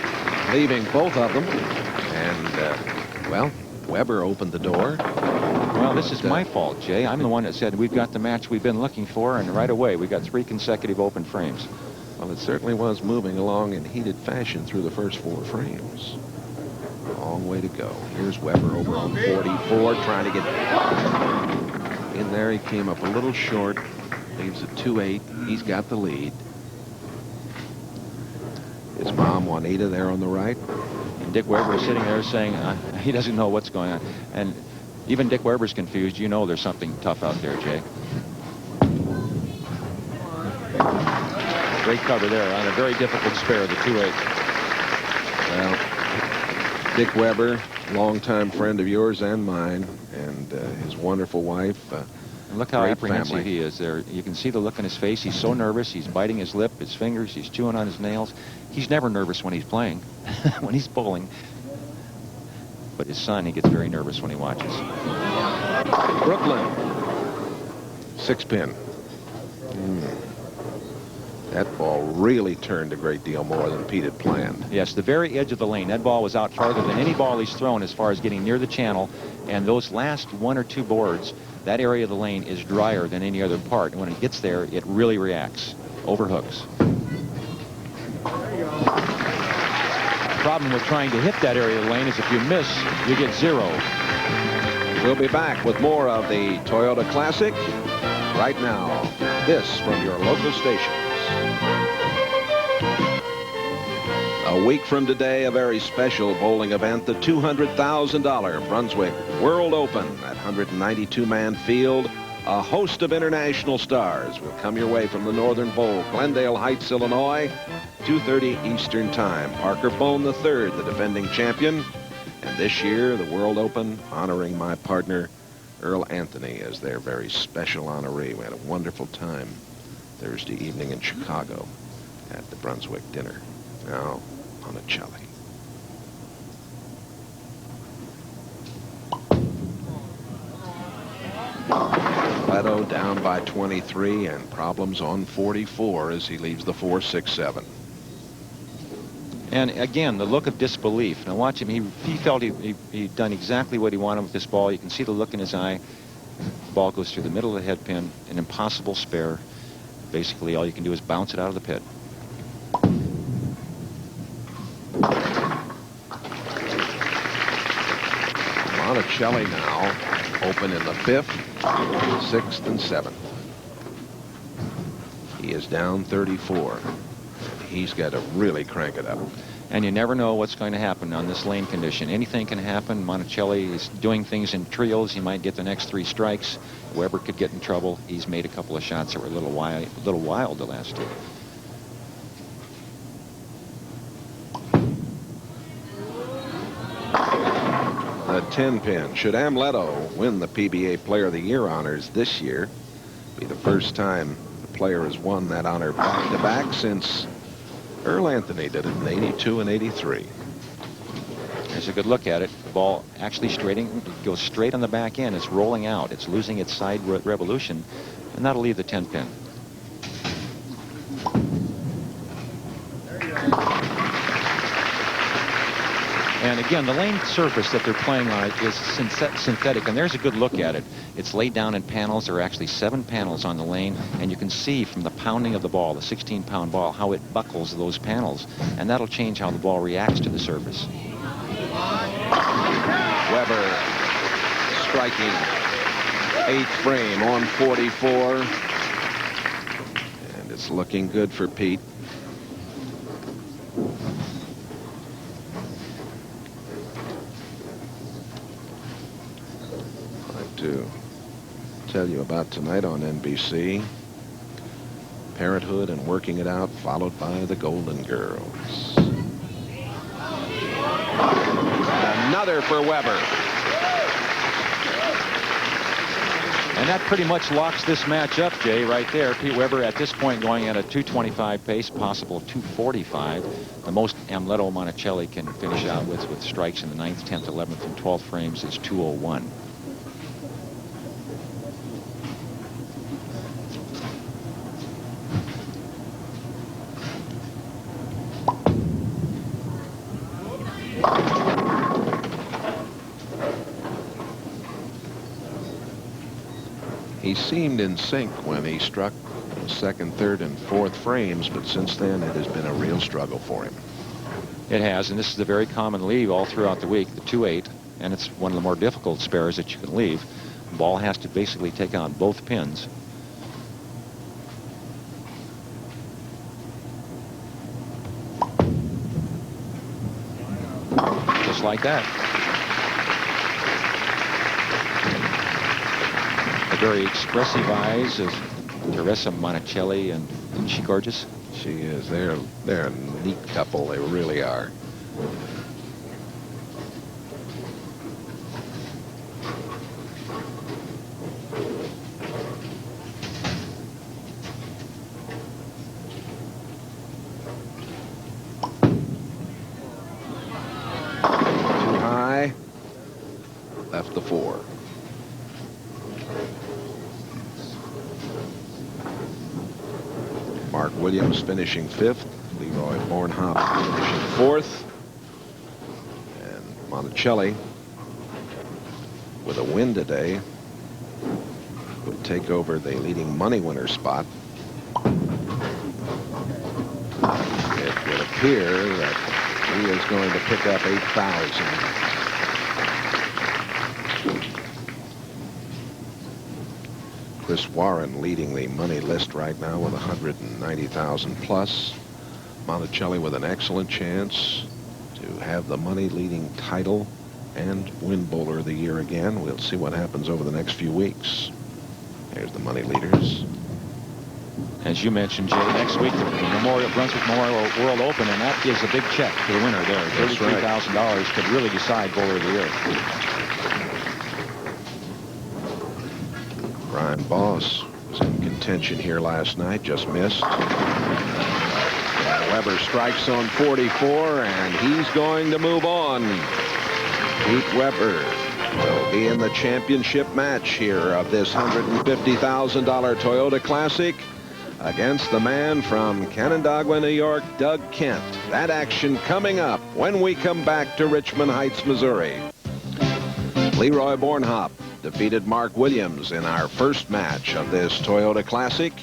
leaving both of them. And, well, Weber opened the door. Well, this is my fault, Jay. I'm the one that said we've got the match we've been looking for, and right away we got 3 consecutive open frames. Well, it certainly was moving along in heated fashion through the first 4 frames. Long way to go. Here's Weber over on 44, trying to get in there. He came up a little short. Leaves a 2-8. He's got the lead. His mom, Juanita, there on the right. And Dick Weber is sitting there saying he doesn't know what's going on. And even Dick Weber's confused. You know there's something tough out there, Jay. Great cover there on a very difficult spare, the 2-8. Well, Dick Weber, longtime friend of yours and mine, and his wonderful wife. And look how apprehensive family. he is there. You can see the look on his face. He's so nervous. He's biting his lip, his fingers. He's chewing on his nails. He's never nervous when he's playing, when he's bowling. But his son, he gets very nervous when he watches. Brooklyn. 6-pin. That ball really turned a great deal more than Pete had planned. Yes, the very edge of the lane. That ball was out farther than any ball he's thrown as far as getting near the channel. And those last 1 or 2 boards, that area of the lane is drier than any other part. And when it gets there, it really reacts. Overhooks. The problem with trying to hit that area of the lane is if you miss, you get 0. We'll be back with more of the Toyota Classic right now. This from your local stations. A week from today, a very special bowling event, the $200,000 Brunswick World Open at 192-man field. A host of international stars will come your way from the Northern Bowl, Glendale Heights, Illinois, 2:30 Eastern Time. Parker Bone III, the defending champion. And this year, the World Open honoring my partner, Earl Anthony, as their very special honoree. We had a wonderful time Thursday evening in Chicago at the Brunswick dinner. Now, Monacelli. Leto down by 23 and problems on 44 as he leaves the 4-6-7. And again, the look of disbelief. Now watch him. He felt he'd done exactly what he wanted with this ball. You can see the look in his eye. The ball goes through the middle of the head pin, an impossible spare. Basically, all you can do is bounce it out of the pit. Monacelli now open in the 5th, 6th, and 7th. He is down 34. He's got to really crank it up. And you never know what's going to happen on this lane condition. Anything can happen. Monacelli is doing things in trios. He might get the next 3 strikes. Weber could get in trouble. He's made a couple of shots that were a little wild the last 2. The 10-pin. Should Amleto win the PBA Player of the Year honors this year, be the first time the player has won that honor back-to-back since Earl Anthony did it in 82 and 83. There's a good look at it. The ball actually goes straight on the back end. It's rolling out. It's losing its side revolution, and that'll leave the 10-pin. And again, the lane surface that they're playing on it is synthetic, and there's a good look at it. It's laid down in panels. There are actually 7 panels on the lane, and you can see from the pounding of the ball, the 16-pound ball, how it buckles those panels, and that'll change how the ball reacts to the surface. Weber striking 8th frame on 44, and it's looking good for Pete. To tell you about tonight on NBC. Parenthood and Working It Out, followed by the Golden Girls. Another for Weber. And that pretty much locks this match up, Jay, right there. Pete Weber at this point going at a 225 pace, possible 245. The most Amleto Monacelli can finish out with strikes in the 9th, 10th, 11th, and 12th frames is 201. He seemed in sync when he struck the 2nd, 3rd, and 4th frames, but since then it has been a real struggle for him. It has, and this is a very common leave all throughout the week, the 2-8, and it's one of the more difficult spares that you can leave. The ball has to basically take on both pins. Just like that. Very expressive eyes of Teresa Monacelli, and isn't she gorgeous? She is. They're a neat couple. They really are. Too high. Left the 4. Mark Williams finishing 5th. Leroy Bornhop finishing 4th. And Monacelli, with a win today, would take over the leading money winner spot. It would appear that he is going to pick up 8,000. Chris Warren leading the money list right now with 190,000 plus. Monacelli with an excellent chance to have the money leading title and win bowler of the year again. We'll see what happens over the next few weeks. There's the money leaders. As you mentioned, Jay, next week the Brunswick Memorial World Open, and that gives a big check to the winner there. $33,000 could really decide bowler of the year. Brian Boss was in contention here last night, just missed. Weber strikes on 44, and he's going to move on. Pete Weber will be in the championship match here of this $150,000 Toyota Classic against the man from Canandaigua, New York, Doug Kent. That action coming up when we come back to Richmond Heights, Missouri. Leroy Bornhop defeated Mark Williams in our first match of this Toyota Classic,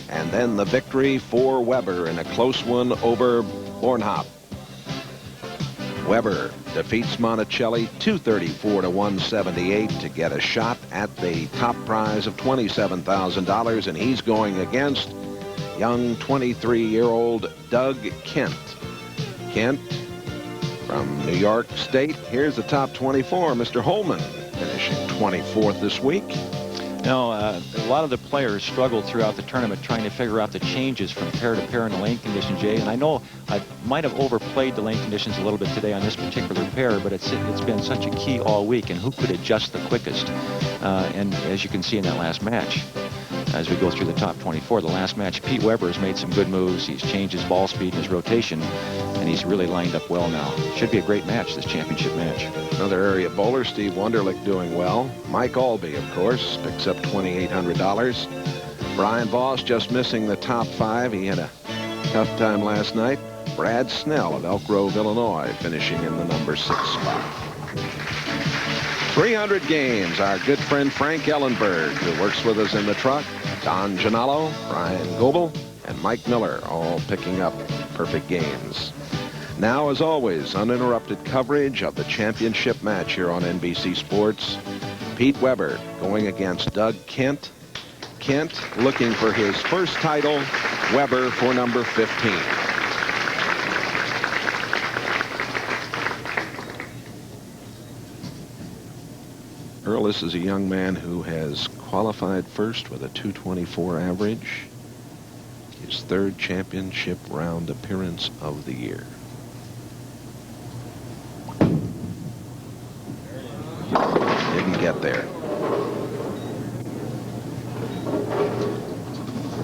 and then the victory for Weber in a close one over Bornhop. Weber defeats Monacelli 234 to 178 to get a shot at the top prize of $27,000, and he's going against young 23-year-old Doug Kent. Kent from New York State. Here's the top 24, Mr. Holman, finishing 24th this week. Now, a lot of the players struggled throughout the tournament trying to figure out the changes from pair to pair in the lane condition, Jay. And I know I might have overplayed the lane conditions a little bit today on this particular pair, but it's been such a key all week, and who could adjust the quickest. And as you can see in that last match, as we go through the top 24, the last match, Pete Weber has made some good moves. He's changed his ball speed and his rotation, and he's really lined up well now. Should be a great match, this championship match. Another area bowler, Steve Wunderlich, doing well. Mike Albee, of course, picks up $2,800. Brian Voss just missing the top 5. He had a tough time last night. Brad Snell of Elk Grove, Illinois, finishing in the number 6 spot. 300 games, our good friend Frank Ellenberg, who works with us in the truck, Don Gianallo, Brian Goebel, and Mike Miller, all picking up perfect games. Now, as always, uninterrupted coverage of the championship match here on NBC Sports. Pete Weber going against Doug Kent. Kent looking for his first title, Weber for number 15. Earl, this is a young man who has qualified first with a 224 average. His 3rd championship round appearance of the year. Didn't get there.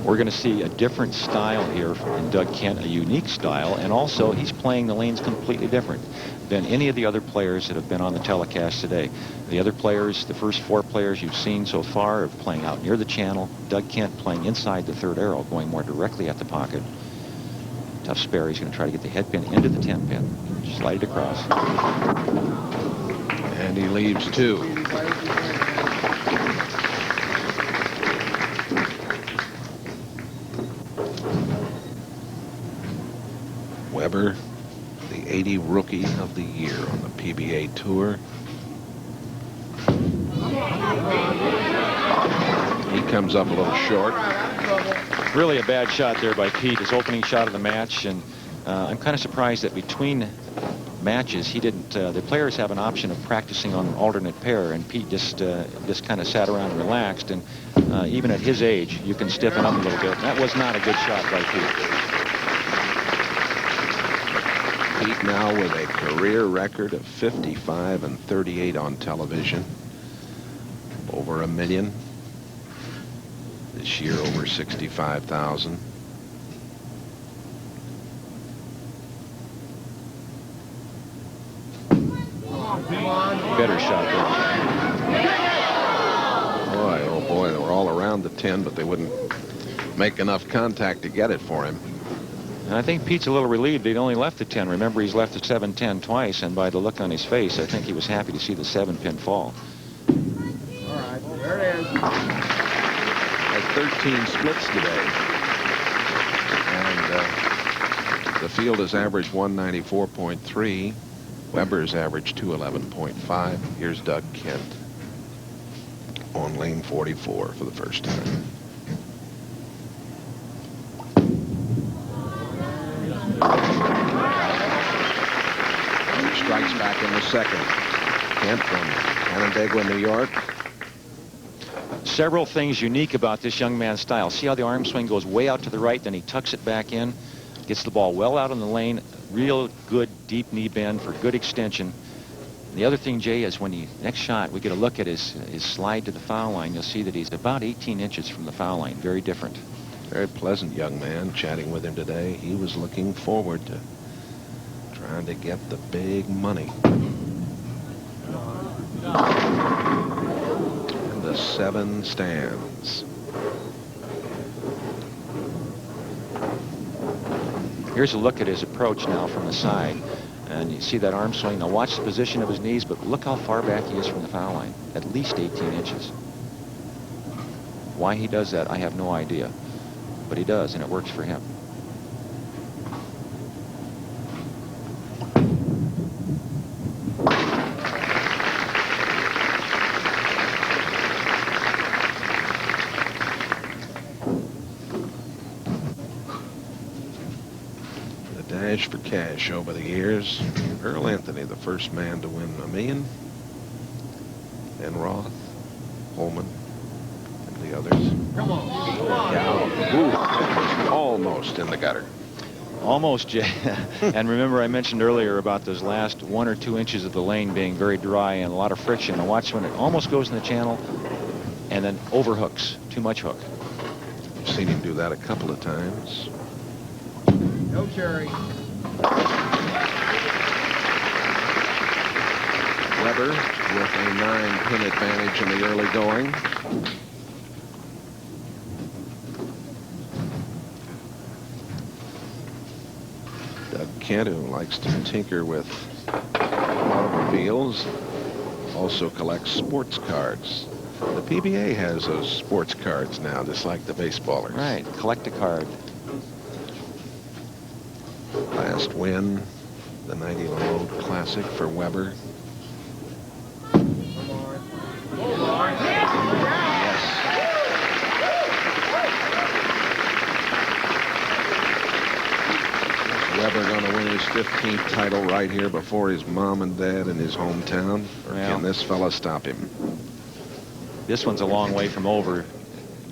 We're going to see a different style here in Doug Kent, a unique style, and also he's playing the lanes completely different than any of the other players that have been on the telecast today. The other players, the first 4 players you've seen so far, are playing out near the channel. Doug Kent playing inside the 3rd arrow, going more directly at the pocket. Tough spare. He's going to try to get the head pin into the 10 pin. Slide it across. And he leaves 2. Weber, the 80 Rookie of the Year on the PBA Tour. He comes up a little short. Really a bad shot there by Pete, his opening shot of the match, and I'm kind of surprised that between matches he didn't. The players have an option of practicing on an alternate pair, and Pete just kind of sat around and relaxed. And even at his age, you can stiffen up a little bit. That was not a good shot by Pete. Pete now with a career record of 55 and 38 on television. Over 1 million. This year over 65,000. Better shot there. Boy, oh boy, they were all around the 10, but they wouldn't make enough contact to get it for him. And I think Pete's a little relieved he'd only left the 10. Remember, he's left the 7-10 twice, and by the look on his face, I think he was happy to see the 7-pin fall. All right, there it is. Has 13 splits today. And the field has averaged 194.3. Weber's averaged 211.5. Here's Doug Kent on lane 44 for the first time. Strikes back in the 2nd. Kent from Canandaigua, New York. Several things unique about this young man's style. See how the arm swing goes way out to the right, then he tucks it back in, gets the ball well out on the lane, real good deep knee bend for good extension. The other thing, Jay, is when next shot we get a look at his slide to the foul line, you'll see that he's about 18 inches from the foul line. Very different. Very pleasant young man. Chatting with him today, he was looking forward to trying to get the big money. And the 7 stands. Here's a look at his approach now from the side. And you see that arm swing. Now watch the position of his knees, but look how far back he is from the foul line. At least 18 inches. Why he does that, I have no idea. But he does, and it works for him. For cash over the years. Earl Anthony, the first man to win $1 million. Then Roth, Holman, and the others. Come on. Yeah, ooh, that was almost in the gutter. Almost, Jay. And remember I mentioned earlier about those last 1 or 2 inches of the lane being very dry and a lot of friction. Now watch when it almost goes in the channel and then overhooks. Too much hook. You've seen him do that a couple of times. No cherry. Weber with a 9-pin advantage in the early going. Doug Kent, who likes to tinker with automobiles, also collects sports cards. The PBA has those sports cards now, just like the baseballers. Right, collect a card. Last win, the 90 Classic for Weber. Yes. Weber going to win his 15th title right here before his mom and dad in his hometown? Or can this fella stop him? This one's a long way from over,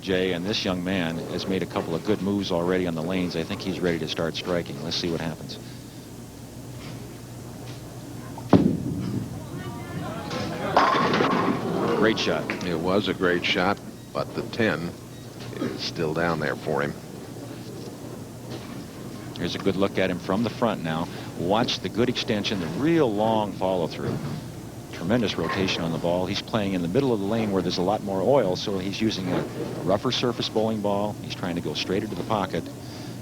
Jay, and this young man has made a couple of good moves already on the lanes. I think he's ready to start striking. Let's see what happens. Great shot. It was a great shot, but the 10 is still down there for him. Here's a good look at him from the front now. Watch the good extension, the real long follow-through. Tremendous rotation on the ball. He's playing in the middle of the lane where there's a lot more oil, so he's using a rougher surface bowling ball. He's trying to go straight into the pocket.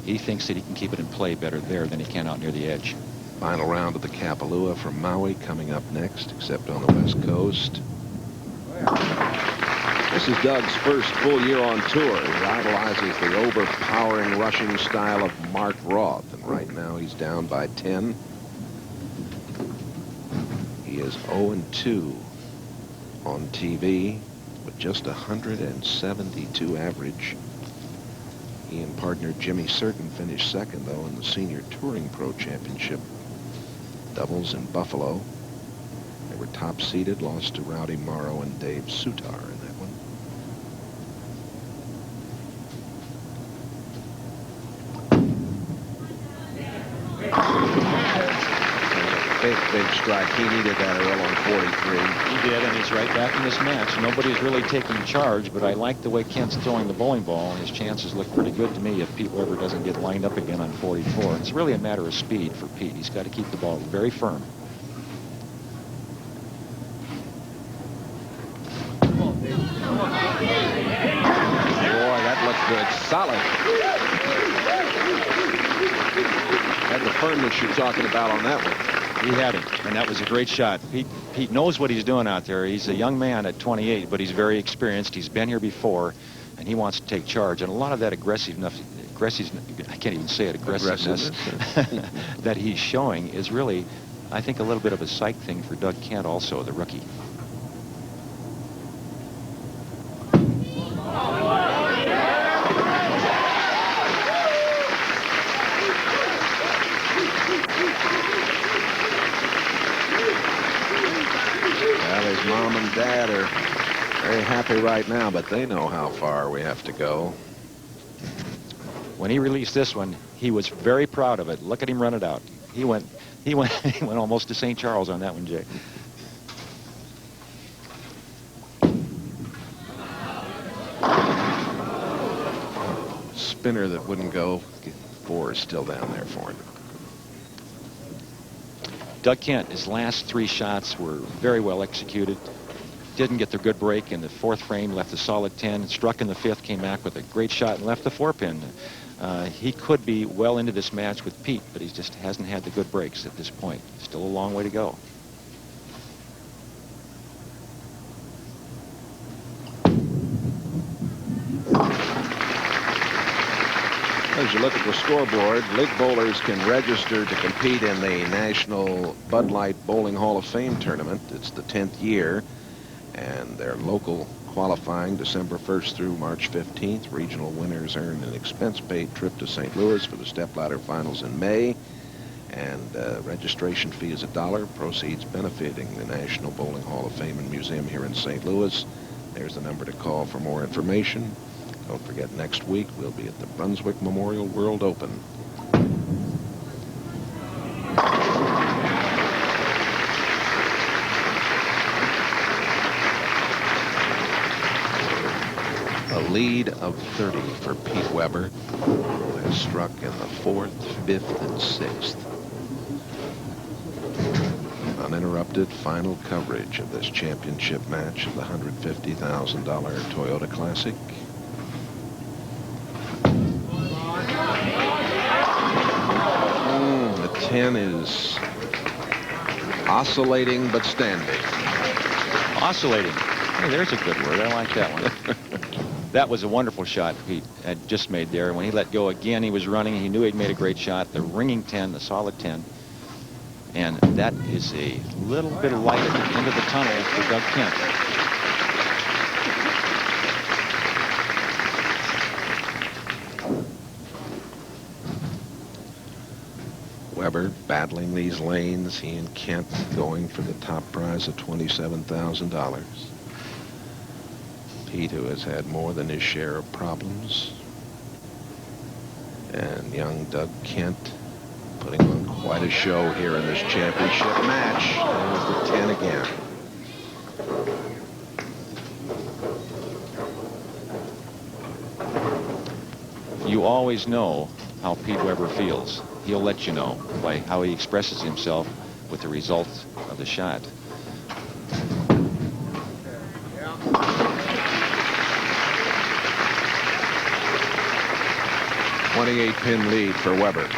He thinks that he can keep it in play better there than he can out near the edge. Final round of the Kapalua from Maui coming up next, except on the West Coast. This is Doug's first full year on tour. He idolizes the overpowering rushing style of Mark Roth, and right now he's down by 10. He is 0-2 on TV with just 172 average. He and partner Jimmy Certain finished second, though, in the Senior Touring Pro Championship doubles in Buffalo. They were top seeded, lost to Rowdy Morrow and Dave Sutar in that one. Big strike. He needed that early on 43. He did, and he's right back in this match. Nobody's really taking charge, but I like the way Kent's throwing the bowling ball. His chances look pretty good to me if Pete Weber doesn't get lined up again on 44. It's really a matter of speed for Pete. He's got to keep the ball very firm. Boy, that looked good. Solid. Had the firmness you're talking about on that one. He had it, and that was a great shot. Pete knows what he's doing out there. He's a young man at 28, but he's very experienced. He's been here before, and he wants to take charge. And a lot of that aggressiveness, I can't even say it, aggressiveness that he's showing is really, I think, a little bit of a psych thing for Doug Kent also, the rookie. Mom and Dad are very happy right now, but they know how far we have to go. When he released this one, he was very proud of it. Look at him run it out. He went almost to St. Charles on that one, Jay. Spinner that wouldn't go. 4 is still down there for him. Doug Kent, his last 3 shots were very well executed. Didn't get the good break in the 4th frame, left a solid 10, struck in the 5th, came back with a great shot and left the 4-pin. He could be well into this match with Pete, but he just hasn't had the good breaks at this point. Still a long way to go. As you look at the scoreboard, league bowlers can register to compete in the National Bud Light Bowling Hall of Fame tournament. It's the 10th year, and their local qualifying December 1st through March 15th. Regional winners earn an expense-paid trip to St. Louis for the stepladder finals in May, and registration fee is $1. Proceeds benefiting the National Bowling Hall of Fame and Museum here in St. Louis. There's the number to call for more information. Don't forget, next week we'll be at the Brunswick Memorial World Open. A lead of 30 for Pete Weber, who has struck in the 4th, 5th, and 6th. Uninterrupted final coverage of this championship match of the $150,000 Toyota Classic. The 10 is oscillating but standing. Oscillating. Hey, there's a good word. I like that one. That was a wonderful shot Pete had just made there. When he let go again, he was running. He knew he'd made a great shot. The ringing 10, the solid 10. And that is a little bit of light at the end of the tunnel for Doug Kent. Weber battling these lanes. He and Kent going for the top prize of $27,000. Pete, who has had more than his share of problems. And young Doug Kent putting on quite a show here in this championship match. There's the 10 again. You always know how Pete Weber feels. He'll let you know by how he expresses himself with the results of the shot. 28-pin lead for Weber.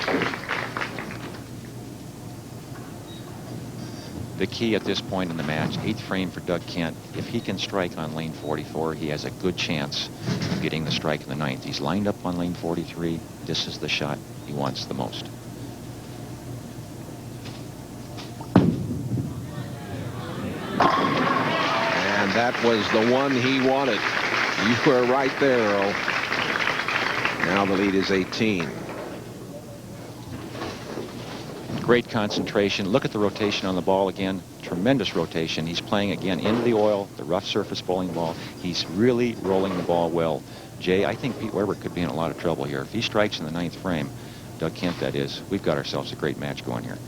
The key at this point in the match, 8th frame for Doug Kent. If he can strike on lane 44, he has a good chance of getting the strike in the 9th. He's lined up on lane 43. This is the shot he wants the most. And that was the one he wanted. You were right there, Earl. Now the lead is 18. Great concentration. Look at the rotation on the ball again. Tremendous rotation. He's playing again into the oil, the rough surface bowling ball. He's really rolling the ball well. Jay, I think Pete Weber could be in a lot of trouble here. If he strikes in the 9th frame, Doug Kent that is, we've got ourselves a great match going here.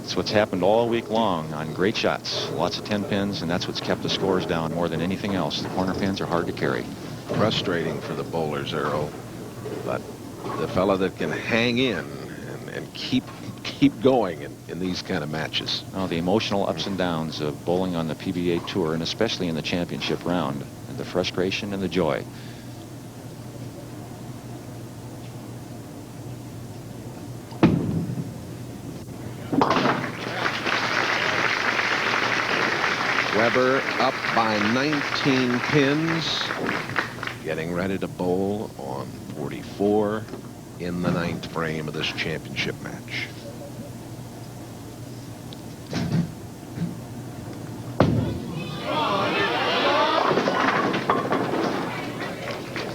That's what's happened all week long on great shots. Lots of 10 pins, and that's what's kept the scores down more than anything else. The corner pins are hard to carry. Frustrating for the bowlers, Earl. But the fella that can hang in and keep going in these kind of matches. Oh, the emotional ups and downs of bowling on the PBA Tour, and especially in the championship round, and the frustration and the joy. Weber up by 19 pins, getting ready to bowl on 44 in the 9th frame of this championship match.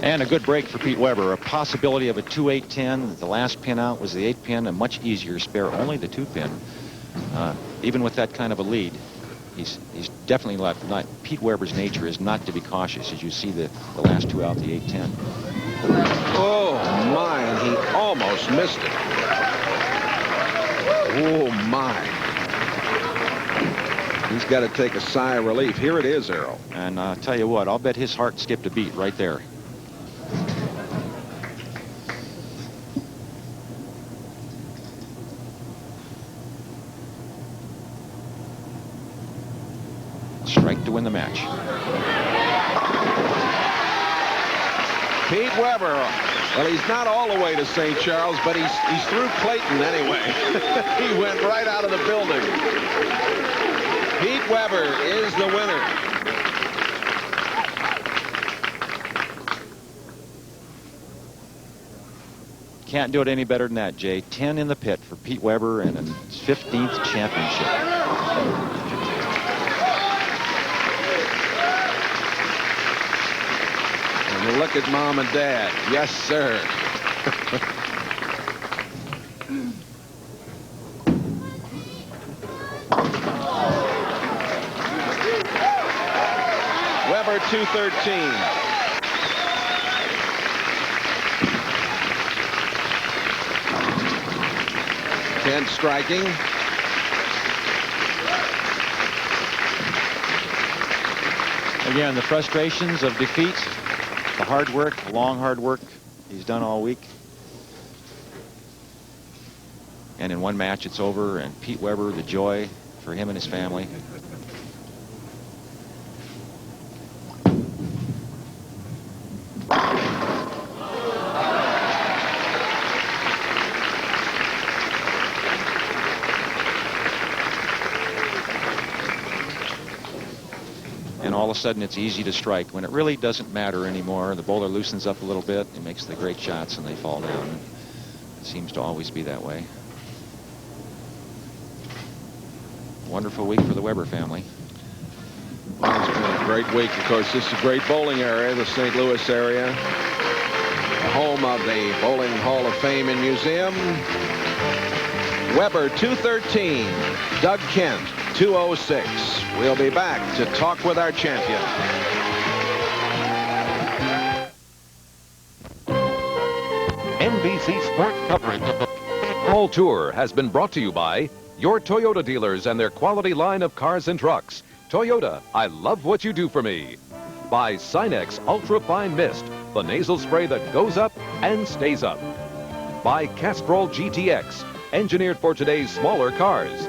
And a good break for Pete Weber. A possibility of a 2-8-10. The last pin out was the 8th pin, a much easier spare, only the 2 pin. Even with that kind of a lead, he's definitely left. Pete Weber's nature is not to be cautious, as you see the last 2 out, the 8-10. Oh my, and he almost missed it. Oh my. He's got to take a sigh of relief. Here it is, Earl. And I'll tell you what, I'll bet his heart skipped a beat right there. Strike to win the match. Pete Weber, well, he's not all the way to St. Charles, but he's through Clayton anyway. He went right out of the building. Pete Weber is the winner. Can't do it any better than that, Jay. 10 in the pit for Pete Weber and his 15th championship. And look at Mom and Dad. Yes, sir. Weber 213. Kent striking. Again, the frustrations of defeat, the hard work, the long hard work, he's done all week. And in one match, it's over. And Pete Weber, the joy for him and his family. And all of a sudden, it's easy to strike when it really doesn't matter anymore. The bowler loosens up a little bit and makes the great shots, and they fall down. It seems to always be that way. Wonderful week for the Weber family. Well, it's been a great week. Of course, this is a great bowling area, the St. Louis area. The home of the Bowling Hall of Fame and Museum. Weber 213, Doug Kent 206. We'll be back to talk with our champion. NBC Sports coverage of the Fall Tour has been brought to you by your Toyota dealers and their quality line of cars and trucks. Toyota, I love what you do for me. By Sinex Ultra Fine Mist, the nasal spray that goes up and stays up. By Castrol GTX, engineered for today's smaller cars.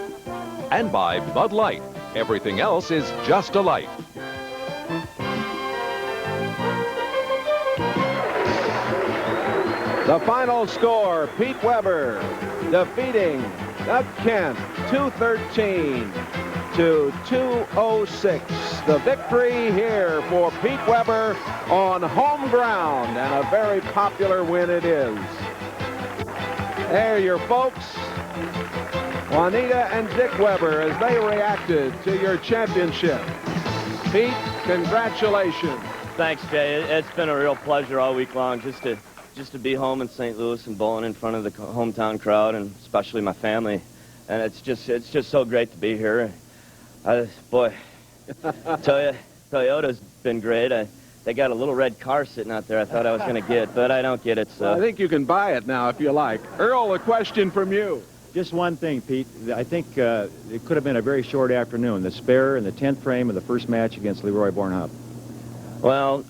And by Bud Light, everything else is just a light. The final score, Pete Weber defeating Doug Kent 213 to 206. The victory here for Pete Weber on home ground, and a very popular win it is. There are your folks, Juanita and Dick Weber, as they reacted to your championship. Pete, congratulations. Thanks, Jay. It's been a real pleasure all week long just to be home in St. Louis and bowling in front of the hometown crowd, and especially my family. And it's just so great to be here. Boy, Toyota's been great. They got a little red car sitting out there I thought I was going to get, but I don't get it. So I think you can buy it now if you like. Earl, a question from you. Just one thing, Pete. I think it could have been a very short afternoon. The spare in the 10th frame of the first match against Leroy Bornhop. Well,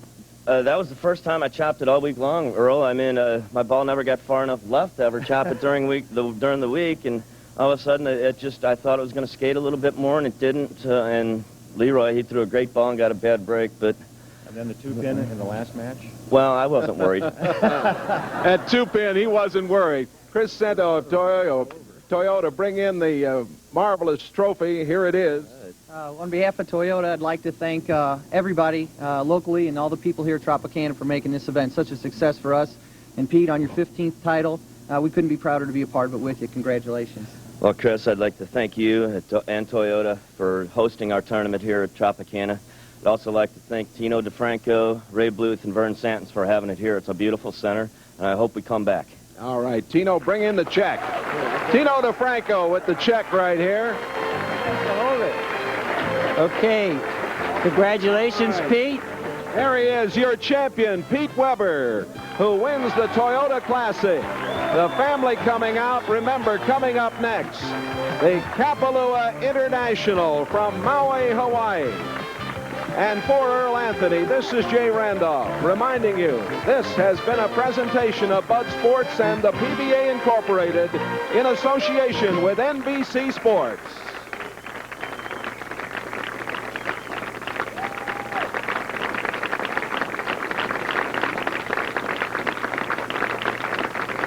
that was the first time I chopped it all week long, Earl. I mean, my ball never got far enough left to ever chop it during the week, and all of a sudden I thought it was going to skate a little bit more, and it didn't. And Leroy, he threw a great ball and got a bad break, but. And then the 2-pin in the last match? Well, I wasn't worried. At 2-pin, he wasn't worried. Chris Santo of Toyota, bring in the marvelous trophy. Here it is. On behalf of Toyota, I'd like to thank everybody locally and all the people here at Tropicana for making this event such a success for us. And Pete, on your 15th title, we couldn't be prouder to be a part of it with you. Congratulations. Well, Chris, I'd like to thank you and Toyota for hosting our tournament here at Tropicana. I'd also like to thank Tino DeFranco, Ray Bluth, and Vern Santons for having it here. It's a beautiful center, and I hope we come back. All right, Tino, bring in the check. Tino DeFranco with the check right here. Okay, congratulations, Pete. There he is, your champion, Pete Weber, who wins the Toyota Classic. The family coming out. Remember, coming up next, the Kapalua International from Maui, Hawaii. And for Earl Anthony, this is Jay Randolph reminding you this has been a presentation of Bud Sports and the PBA Incorporated in association with NBC Sports.